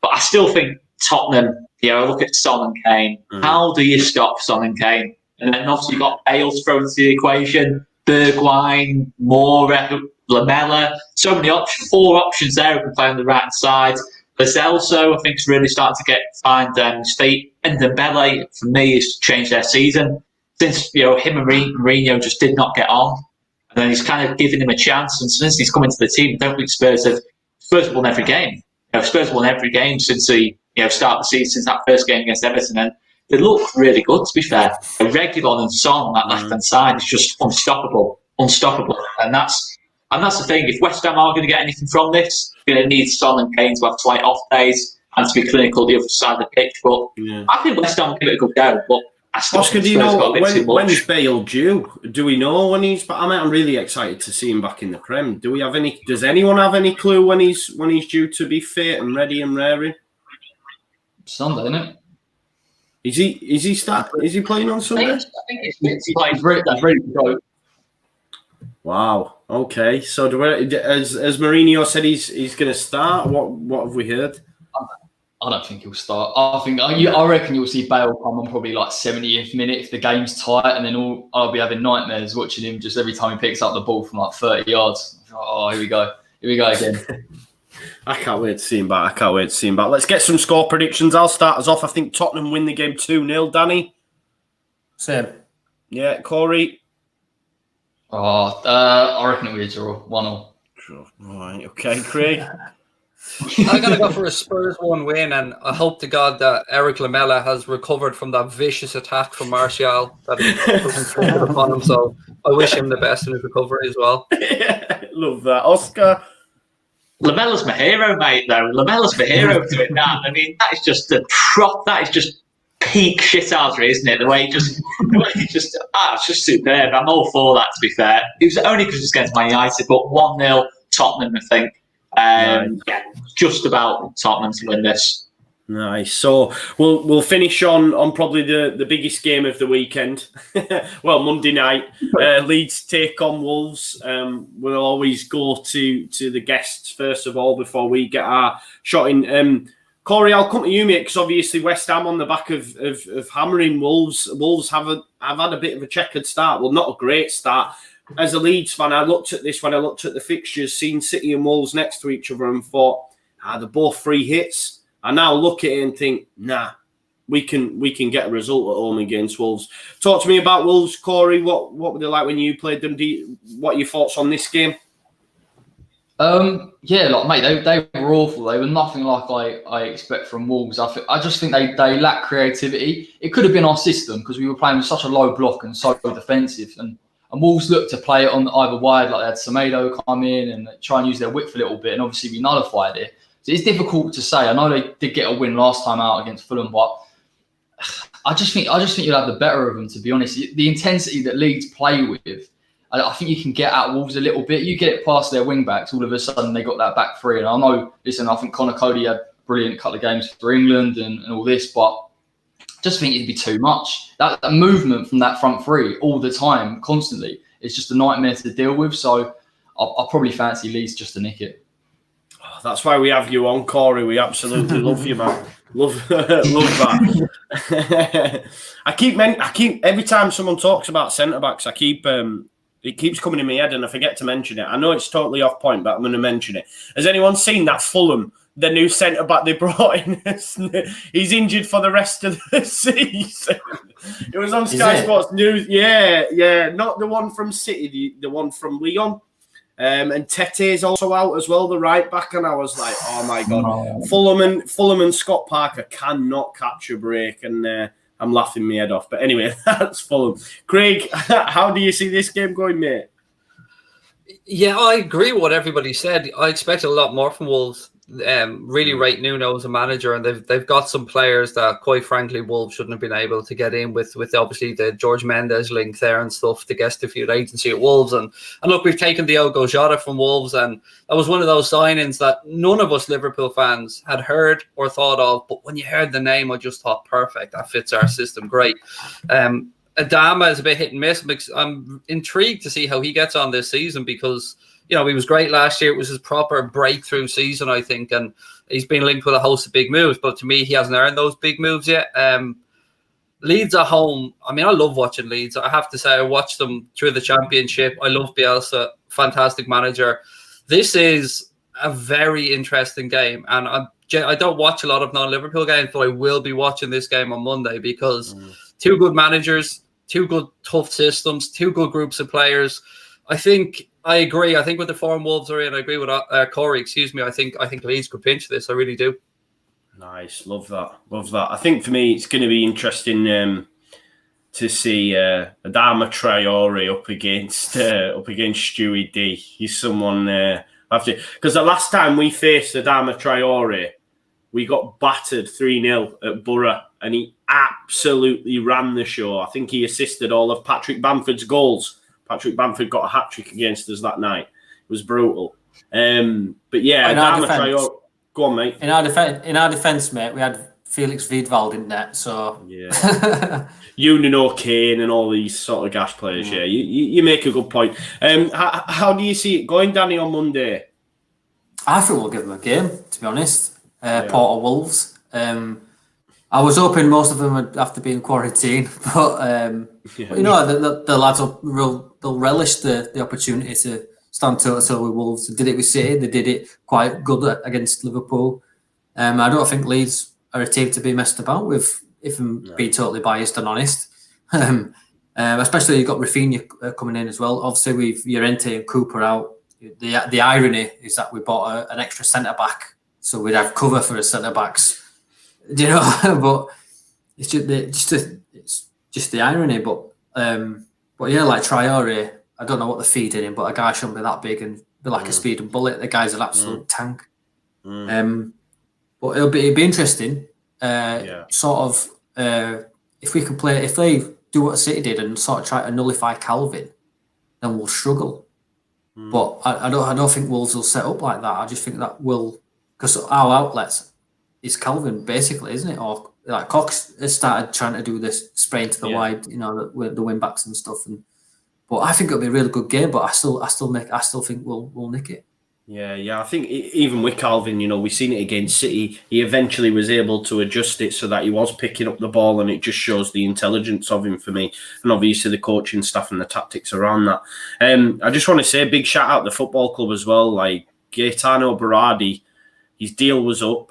D: But I still think Tottenham, look at Son and Kane. How do you stop Son and Kane? And then obviously you've got Bale thrown into the equation, Bergwijn, Moura, Lamella. So many options, 4 options there who can play on the right side. Lazelso, I think, is really starting to find his feet. And Dembele, for me, has changed their season. Since him and Mourinho just did not get on. And then he's kind of given him a chance. And since he's come into the team, I don't think Spurs have won every game. Spurs have won every game since he start of the season since that first game against Everton, and they look really good, to be fair. Reguilon and Son on that left-hand side is just unstoppable. And that's the thing. If West Ham are going to get anything from this, they're going to need Son and Kane to have slight off days and to be clinical the other side of the pitch. But I think West Ham will give it a good go. But
A: Oscar, do you know when's Bale due? Do we know when he's? I'm really excited to see him back in the Prem. Do we have any? Does anyone have any clue when he's due to be fit and ready and raring?
B: Sunday, isn't it?
A: Is he playing on Sunday?
D: I think he's
B: ready to go.
A: Wow. Okay. So as Mourinho said, he's going to start. What have we heard?
B: I don't think he'll start. I reckon you'll see Bale come on probably like 70th minute if the game's tight, and then I'll be having nightmares watching him just every time he picks up the ball from like 30 yards. Oh, here we go again.
A: I can't wait to see him back. Let's get some score predictions. I'll start us off. I think Tottenham win the game 2-0. Danny?
E: Same.
A: Yeah. Corey?
B: I reckon it'll be a draw, 1-1.
A: Sure. Right. Okay. Craig?
C: I'm going to go for a Spurs 1 win, and I hope to God that Eric Lamela has recovered from that vicious attack from Martial that he wasn't upon him. So I wish him the best in his recovery as well.
A: Yeah, love that. Oscar?
D: Lamella's my hero, mate, though. Lamella's my hero doing that. I mean, that is just peak shithousery, isn't it? The way he just, it's just superb. I'm all for that, to be fair. It was only because it's against Man United, but 1-0 Tottenham, I think. Yeah, just about Tottenham to win this.
A: Nice. So we'll finish on probably the biggest game of the weekend. Well, Monday night, Leeds take on Wolves. We'll always go to the guests first of all before we get our shot in. Corey, I'll come to you, mate, because obviously West Ham on the back of hammering Wolves. Wolves have had a bit of a checkered start. Well, not a great start. As a Leeds fan, I looked at this when I looked at the fixtures, seen City and Wolves next to each other and thought, they're both free hits. I now look at it and think, we can get a result at home against Wolves. Talk to me about Wolves, Corey. What were they like when you played them? What are your thoughts on this game?
B: Yeah, mate, they were awful. They were nothing like I expect from Wolves. I just think they lack creativity. It could have been our system because we were playing with such a low block and so defensive. And Wolves looked to play it on either wide, like they had Semedo come in and try and use their width a little bit. And obviously we nullified it. So it's difficult to say. I know they did get a win last time out against Fulham, but I just think you'll have the better of them, to be honest. The intensity that Leeds play with, I think you can get at Wolves a little bit. You get it past their wing backs, all of a sudden they got that back three. And I know, I think Conor Cody had a brilliant couple of games for England and all this, but just think it'd be too much. That movement from that front three all the time, constantly, it's just a nightmare to deal with. So I'll probably fancy Leeds just to nick it.
A: Oh, that's why we have you on, Corey. We absolutely love you, man. Love that. I keep every time someone talks about centre backs, it keeps coming in my head and I forget to mention it. I know it's totally off point, but I'm going to mention it. Has anyone seen that Fulham? The new centre back they brought in, he's injured for the rest of the season. It was on Sky Sports News. Yeah, not the one from City, the one from Lyon. And Tete is also out as well, the right back. And I was like, oh my God, Fulham and Scott Parker cannot catch a break. And I'm laughing my head off. But anyway, that's Fulham. Craig, how do you see this game going, mate?
C: Yeah, I agree with what everybody said. I expected a lot more from Wolves. Really rate Nuno as a manager, and they've got some players that, quite frankly, Wolves shouldn't have been able to get in with obviously the George Mendes link there and stuff to get a few agency at Wolves. And look, we've taken Diogo Jota from Wolves, and that was one of those signings that none of us Liverpool fans had heard or thought of. But when you heard the name, I just thought, perfect, that fits our system great. Adama is a bit hit and miss. I'm intrigued to see how he gets on this season because, he was great last year. It was his proper breakthrough season, I think, and he's been linked with a host of big moves. But to me, he hasn't earned those big moves yet. Leeds at home. I mean, I love watching Leeds. I have to say, I watched them through the Championship. I love Bielsa, fantastic manager. This is a very interesting game, and I don't watch a lot of non-Liverpool games, but I will be watching this game on Monday because two good managers, two good tough systems, two good groups of players. I agree. I think with the form Wolves are in, I agree with Corey. Excuse me. I think Leeds could pinch this. I really do.
A: Nice, love that. I think for me, it's going to be interesting to see Adama Traore up against Stewie D. He's someone because the last time we faced Adama Traore, we got battered 3-0 at Borough, and he absolutely ran the show. I think he assisted all of Patrick Bamford's goals. Patrick Bamford got a hat-trick against us that night. It was brutal. But yeah, Adama Traore... Go on, mate.
E: In our defence, mate, we had Felix Wiedwald in net, so...
A: Yeah. Nuno Kane and all these sort of gas players, yeah. You make a good point. How do you see it going, Danny, on Monday?
E: I think we'll give them a game, to be honest. Porter Wolves. I was hoping most of them would have to be in quarantine, but you know, the lads they'll relish the opportunity to stand toe-to-toe with Wolves. They did it with City. They did it quite good against Liverpool. I don't think Leeds are a team to be messed about with, if I'm being totally biased and honest. Especially you've got Rafinha coming in as well. Obviously, with Llorente and Cooper out, the irony is that we bought an extra centre-back, so we'd have cover for the centre-backs. Do you know? But it's just the irony. But yeah, like Traore, I don't know what they're feeding him, but a guy shouldn't be that big and be like a speeding bullet. The guy's an absolute tank. But it'll be interesting. Sort of if we can play, if they do what City did and sort of try to nullify Calvin, then we'll struggle. But I don't think Wolves will set up like that. I just think that will, because our outlets is Calvin basically, isn't it? Or like Cox has started trying to do this spraying to the wide, you know, the wing backs and stuff. But I think it'll be a really good game. But I still think we'll nick it.
A: Yeah. I think even with Calvin, you know, we've seen it against City. He eventually was able to adjust it so that he was picking up the ball, and it just shows the intelligence of him for me, and obviously the coaching staff and the tactics around that. I just want to say a big shout out to the football club as well. Like Gaetano Berardi, his deal was up.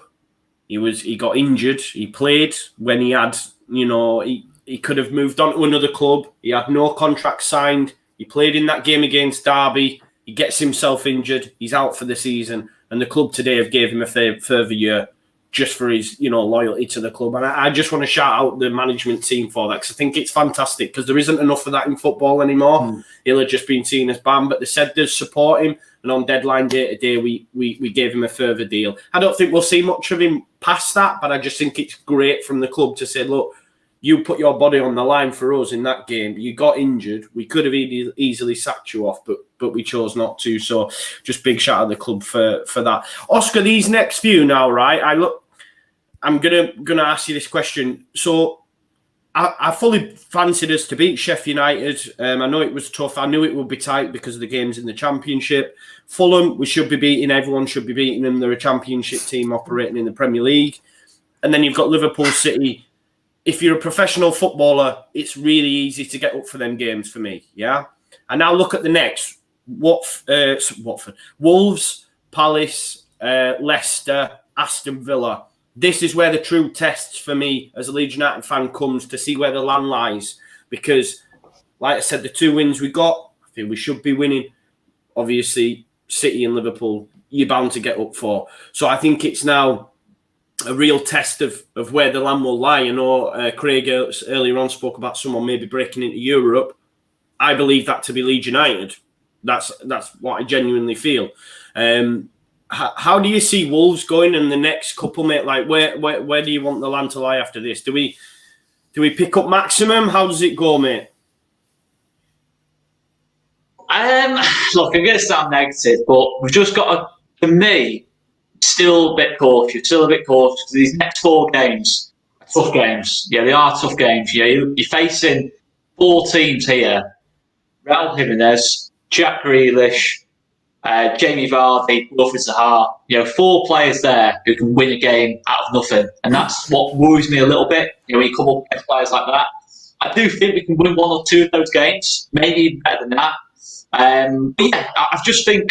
A: He got injured. He played when he had, you know, he could have moved on to another club. He had no contract signed. He played in that game against Derby. He gets himself injured. He's out for the season. And the club today have gave him a further year just for his, you know, loyalty to the club. And I just want to shout out the management team for that, because I think it's fantastic, because there isn't enough of that in football anymore. He'll have just been seen as banned, but they said they'd support him. And on deadline day today, we gave him a further deal. I don't think we'll see much of him past that, but I just think it's great from the club to say, look, you put your body on the line for us in that game. You got injured. We could have easily sacked you off, but we chose not to. So just big shout out to the club for that. Oscar, these next few now, right? I'm gonna ask you this question. So I fully fancied us to beat Sheffield United. I know it was tough. I knew it would be tight because of the games in the Championship. Fulham, we should be beating. Everyone should be beating them. They're a Championship team operating in the Premier League. And then you've got Liverpool City. If you're a professional footballer, it's really easy to get up for them games for me, yeah? And now look at the next. Watford. Wolves, Palace, Leicester, Aston Villa. This is where the true test for me as a Leeds United fan comes, to see where the land lies. Because, like I said, the 2 wins we got, I think we should be winning. Obviously, City and Liverpool, you're bound to get up for. So I think it's now a real test of where the land will lie. I know Craig earlier on spoke about someone maybe breaking into Europe. I believe that to be Leeds United. That's what I genuinely feel. How do you see Wolves going in the next couple, mate? Like where do you want the land to lie after this? Do we pick up maximum? How does it go, mate?
D: Look, I'm going to sound negative, but we've just got to, for me, still a bit cautious. These next 4 games, tough games. Yeah, they are tough games. Yeah, you're facing 4 teams here: Raul Jimenez, Jack Grealish, Jamie Vardy, Wilfried Zaha. You know, 4 players there who can win a game out of nothing, and that's what worries me a little bit. You know, when you come up against players like that, I do think we can win 1 or 2 of those games, maybe even better than that. But yeah, I just think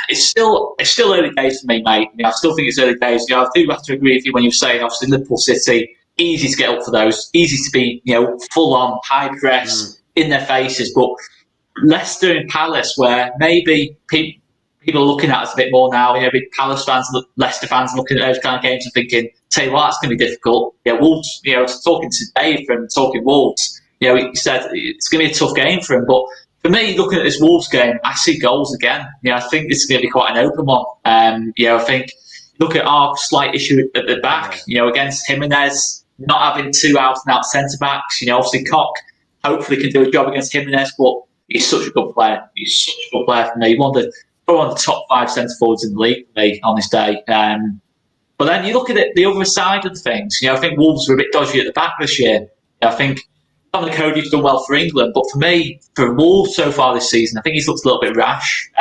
D: it's still early days for me, mate. You know, I still think it's early days. You know, I do have to agree with you when you're saying, obviously, Liverpool City, easy to get up for those, easy to be, you know, full on high press in their faces. But Leicester and Palace, where maybe people people are looking at us a bit more now. Big Palace fans, Leicester fans looking at those kind of games and thinking, tell you what, it's going to be difficult. Wolves, I was talking to Dave from Talking Wolves. He said it's going to be a tough game for him. But for me, looking at this Wolves game, I see goals again. I think this is going to be quite an open one. I think look at our slight issue at the back. Against Jimenez, not having two out-and-out centre backs. Obviously Koch hopefully can do a job against Jimenez, but he's such a good player. He's such a good player for me. Probably one of the top 5 centre forwards in the league for me on this day. But then you look at it, the other side of things. I think Wolves were a bit dodgy at the back this year. I think Dominic Cody's done well for England, but for me, for Wolves so far this season, I think he's looked a little bit rash.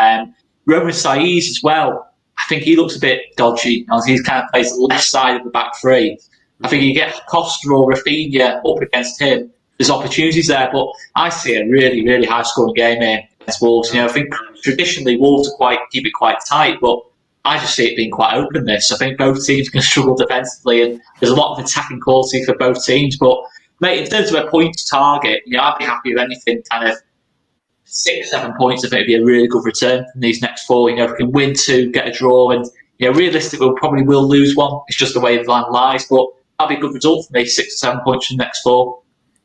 D: Roman Saiz as well. I think he looks a bit dodgy. He kind of plays the left side of the back three. I think you get Costa or Rafinha up against him. There's opportunities there, but I see a really, really high-scoring game here against Wolves. I think traditionally Wolves keep it quite tight, but I just see it being quite open. This, I think both teams can struggle defensively, and there's a lot of attacking quality for both teams. But mate, in terms of a points target, I'd be happy with anything kind of 6-7 points. I think it'd be a really good return from these next 4. If we can win 2, get a draw, and realistically, we probably will lose 1. It's just the way the land lies, but that'd be a good result for me. 6 or 7 points from the next 4.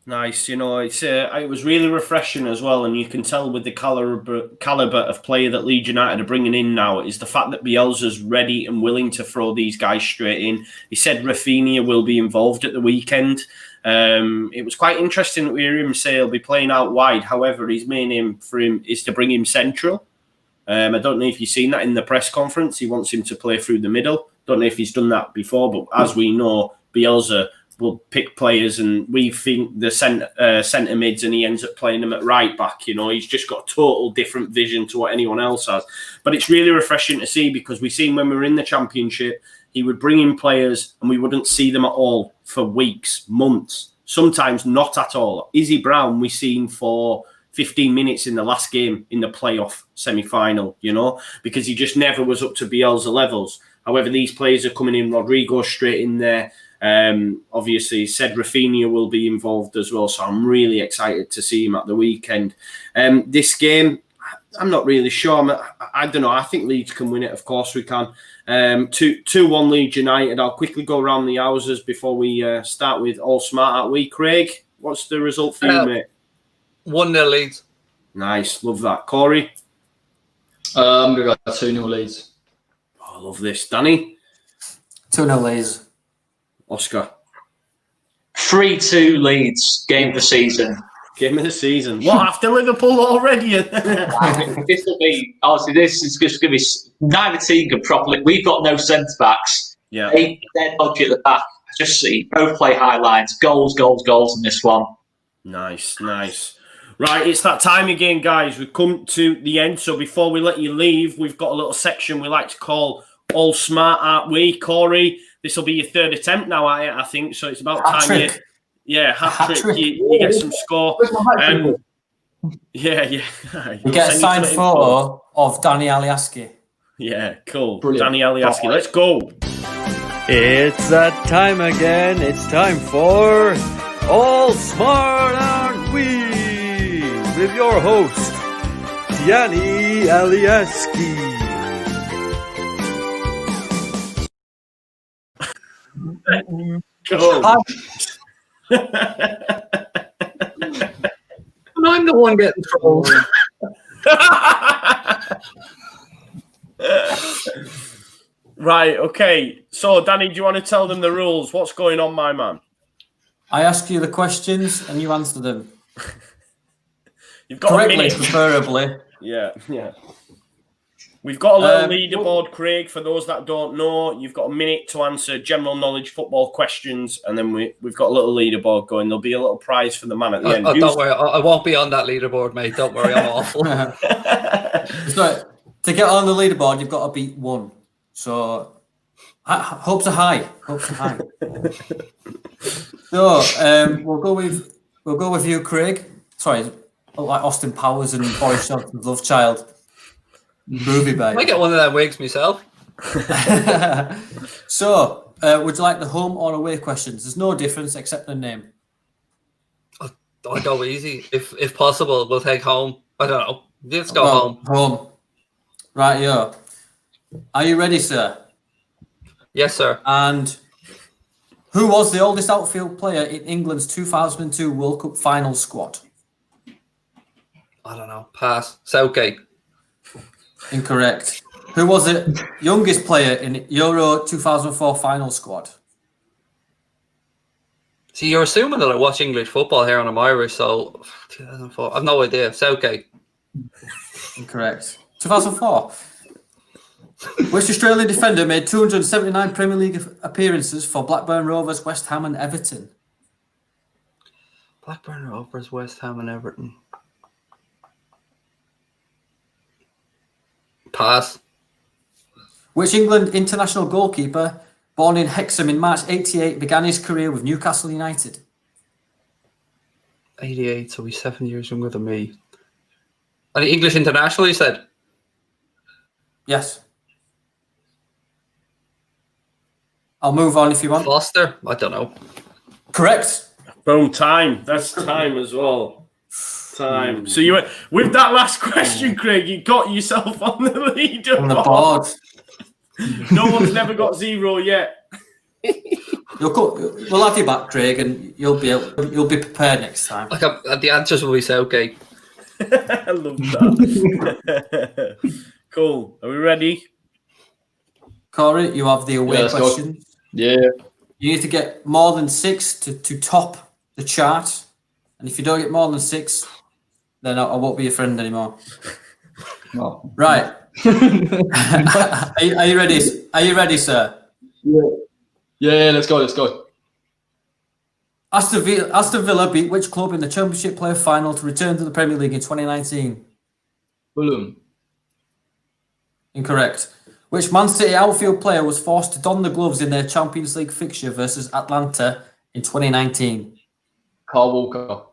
A: Nice, it was really refreshing as well, and you can tell with the calibre of player that Leeds United are bringing in now is the fact that Bielsa's ready and willing to throw these guys straight in. He said Rafinha will be involved at the weekend. It was quite interesting that we hear him say he'll be playing out wide. However, his main aim for him is to bring him central. I don't know if you've seen that in the press conference. He wants him to play through the middle. Don't know if he's done that before, but as we know, Bielsa will pick players, and we think the centre mids, and he ends up playing them at right back. He's just got a total different vision to what anyone else has. But it's really refreshing to see, because we've seen when we were in the Championship, he would bring in players and we wouldn't see them at all for weeks, months, sometimes not at all. Izzy Brown, we seen for 15 minutes in the last game in the playoff semi-final, because he just never was up to Bielsa levels. However, these players are coming in. Rodrigo straight in there. Obviously, said Rafinha will be involved as well, so I'm really excited to see him at the weekend. This game, I'm not really sure. I don't know. I think Leeds can win it. Of course we can. 2-1 Leeds United. I'll quickly go around the houses before we start with All Smart, aren't we? Craig, what's the result for you, mate?
C: 1-0 Leeds.
A: Nice. Love that. Corey?
B: I'm going to go 2-0 Leeds.
A: Oh, I love this. Danny?
E: 2-0 Leeds.
A: Oscar?
D: 3-2 Leeds. Game of the season.
A: Game of the season. What, after Liverpool already?
D: This will be, obviously, this is just going to be, neither team can properly, we've got no centre-backs.
A: Yeah.
D: They're dodgy at the back. I just see both play high lines. Goals in this one.
A: Nice. Right, it's that time again, guys. We've come to the end, so before we let you leave, we've got a little section we like to call All Smart, aren't we? Corey, this will be your 3rd attempt now, I think, so it's about time. Yeah, hat-trick. You get some score. Yeah.
E: You get a signed photo of Danny Alioski.
A: Yeah, cool.
B: Brilliant.
A: Danny Alioski. Let's go.
F: It's that time again. It's time for All Smart, aren't we? With your host, Danny Alioski.
A: Go.
C: And I'm the one getting trolled.
A: Right, okay. So, Danny, do you want to tell them the rules? What's going on, my man?
E: I ask you the questions and you answer them.
A: You've got
E: correctly,
A: a minute.
E: preferably.
A: Yeah. We've got a little leaderboard, Craig, for those that don't know. You've got a minute to answer general knowledge football questions, and then we've got a little leaderboard going. There'll be a little prize for the man at the end.
C: Don't worry, I won't be on that leaderboard, mate. Don't worry, I'm awful.
E: So, to get on the leaderboard, you've got to beat 1. So, hopes are high. So, we'll go with you, Craig. Sorry, like Austin Powers and Boris Johnson's love child. Movie babe.
C: I get one of them wigs myself.
E: So, would you like the home or away questions? There's no difference except the name.
C: I go easy. If possible, we'll take home. I don't know. Let's go home.
E: Home. Right, yo. Are you ready, sir?
C: Yes, sir.
E: And who was the oldest outfield player in England's 2002 World Cup final squad?
C: I don't know. Pass. Southgate.
E: Incorrect. Who was the youngest player in Euro 2004 final squad?
C: See, you're assuming that I watch English football here and I'm Irish, so 2004. I've no idea. Southgate.
E: Incorrect. 2004. Which Australian defender made 279 Premier League appearances for Blackburn Rovers, West Ham and Everton?
C: Blackburn Rovers, West Ham and Everton. Pass.
E: Which England international goalkeeper, born in Hexham in March '88, began his career with Newcastle United?
C: 88, so he's 7 years younger than me. And English international, he said?
E: Yes. I'll move on if you want.
C: Foster? I don't know.
E: Correct.
A: Boom, time. That's time as well. Time. So you were, with that last question, Craig, you got yourself on the leader
E: On the board.
A: No one's never got 0 yet.
E: We'll have you back, Craig, and you'll be prepared next time.
C: Like the answers will be Southgate.
A: I love that. Cool. Are we ready?
E: Corey, you have the away
B: let's go.
E: question.
B: Yeah.
E: You need to get more than 6 to top the chart. And if you don't get more than 6, then I won't be your friend anymore.
B: No.
E: Right. Are you ready? Are you ready, sir?
B: Yeah, let's go.
E: Aston Villa beat which club in the Championship playoff final to return to the Premier League in 2019?
B: Fulham.
E: Incorrect. Which Man City outfield player was forced to don the gloves in their Champions League fixture versus Atlanta in 2019?
B: Carl Walker.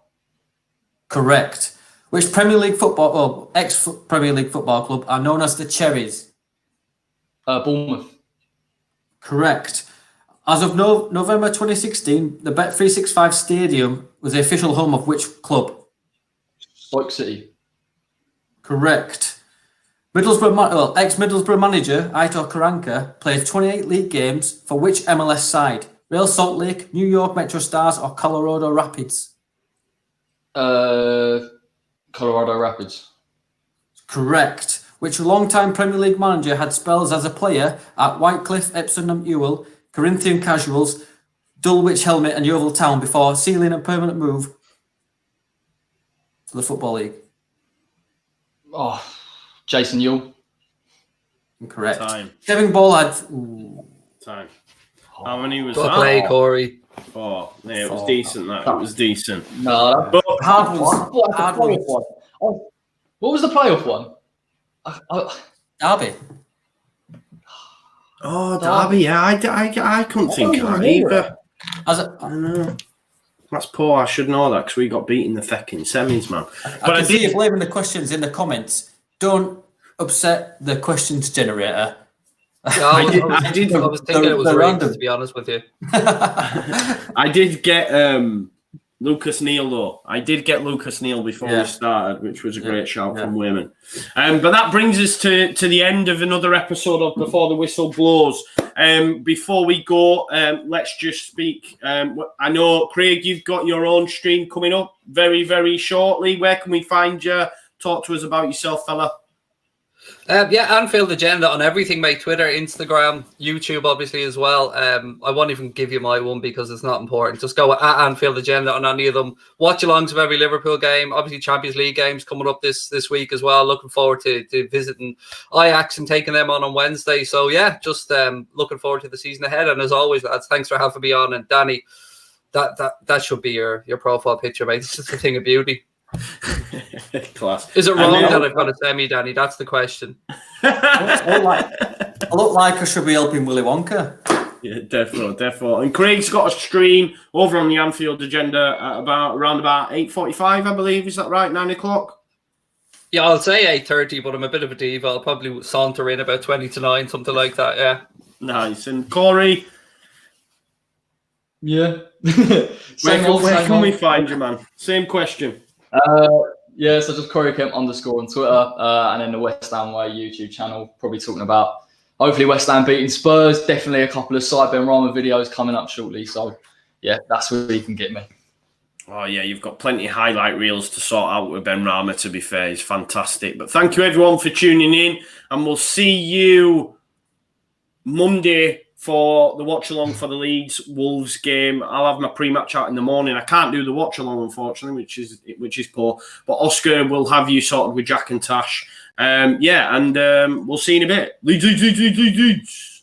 E: Correct. Which Premier League football or ex-Premier League football club are known as the Cherries?
B: Bournemouth.
E: Correct. As of November 2016, the Bet365 Stadium was the official home of which club?
B: Stoke City.
E: Correct. Ex-Middlesbrough manager Aitor Karanka played 28 league games for which MLS side? Real Salt Lake, New York Metro Stars, or Colorado Rapids?
B: Colorado Rapids.
E: Correct. Which longtime Premier League manager had spells as a player at Whitecliff, Epsom and Ewell, Corinthian Casuals, Dulwich Helmet and Yeovil Town before sealing a permanent move to the Football League?
B: Oh, Jason Yule.
E: Incorrect.
A: Time.
E: Kevin Ball had...
A: Time. How many was
C: Got
A: that?
C: to play, Corey.
A: 4. Yeah, it was decent. That it was decent.
B: No,
A: But
E: hard ones.
B: What was the playoff one?
E: Derby.
A: oh, Derby. Yeah, I couldn't think of that either. I don't know. That's poor. I should know that because we got beat in the fecking semis, man.
E: But I see you blaming the questions in the comments. Don't upset the questions generator.
C: Yeah, I was thinking it was rigged,
E: random.
C: to be honest with you.
A: I did get Lucas Neal though. I did get Lucas Neal before we started, which was a great shout from Wayman. But that brings us to the end of another episode of Before the Whistle Blows. Before we go, let's just speak. I know, Craig, you've got your own stream coming up very, very shortly. Where can we find you? Talk to us about yourself, fella.
C: Anfield Agenda on everything, mate. Twitter, Instagram, YouTube, obviously, as well. I won't even give you my one because it's not important. Just go at Anfield Agenda on any of them. Watch alongs of every Liverpool game. Obviously, Champions League games coming up this week as well. Looking forward to visiting Ajax and taking them on Wednesday. So, yeah, just looking forward to the season ahead. And as always, lads, thanks for having me on. And Danny, that should be your profile picture, mate. It's just a thing of beauty.
A: Class.
C: Is it wrong that I've got a semi, Danny? That's the question.
E: I look like I should be helping Willy Wonka.
A: Yeah, definitely. And Craig's got a stream over on the Anfield Agenda at around 8:45, I believe. Is that right? 9 o'clock?
C: Yeah, I'll say 8:30, but I'm a bit of a diva. I'll probably saunter in about 20 to 9, something like that, yeah.
A: Nice. And Corey?
B: Yeah.
A: Where can we find you, man? Same question.
B: Yeah, so just Corey Kemp _ on Twitter, and then the West Ham Way YouTube channel, probably talking about hopefully West Ham beating Spurs. Definitely a couple of side Benrahma videos coming up shortly. So yeah, that's where you can get me.
A: Oh yeah, you've got plenty of highlight reels to sort out with Benrahma, to be fair. He's fantastic. But thank you everyone for tuning in, and we'll see you Monday for the watch along for the Leeds Wolves game. I'll have my pre-match out in the morning. I can't do the watch along, unfortunately, which is poor. But Oscar will have you sorted with Jack and Tash. We'll see you in a bit. Leeds.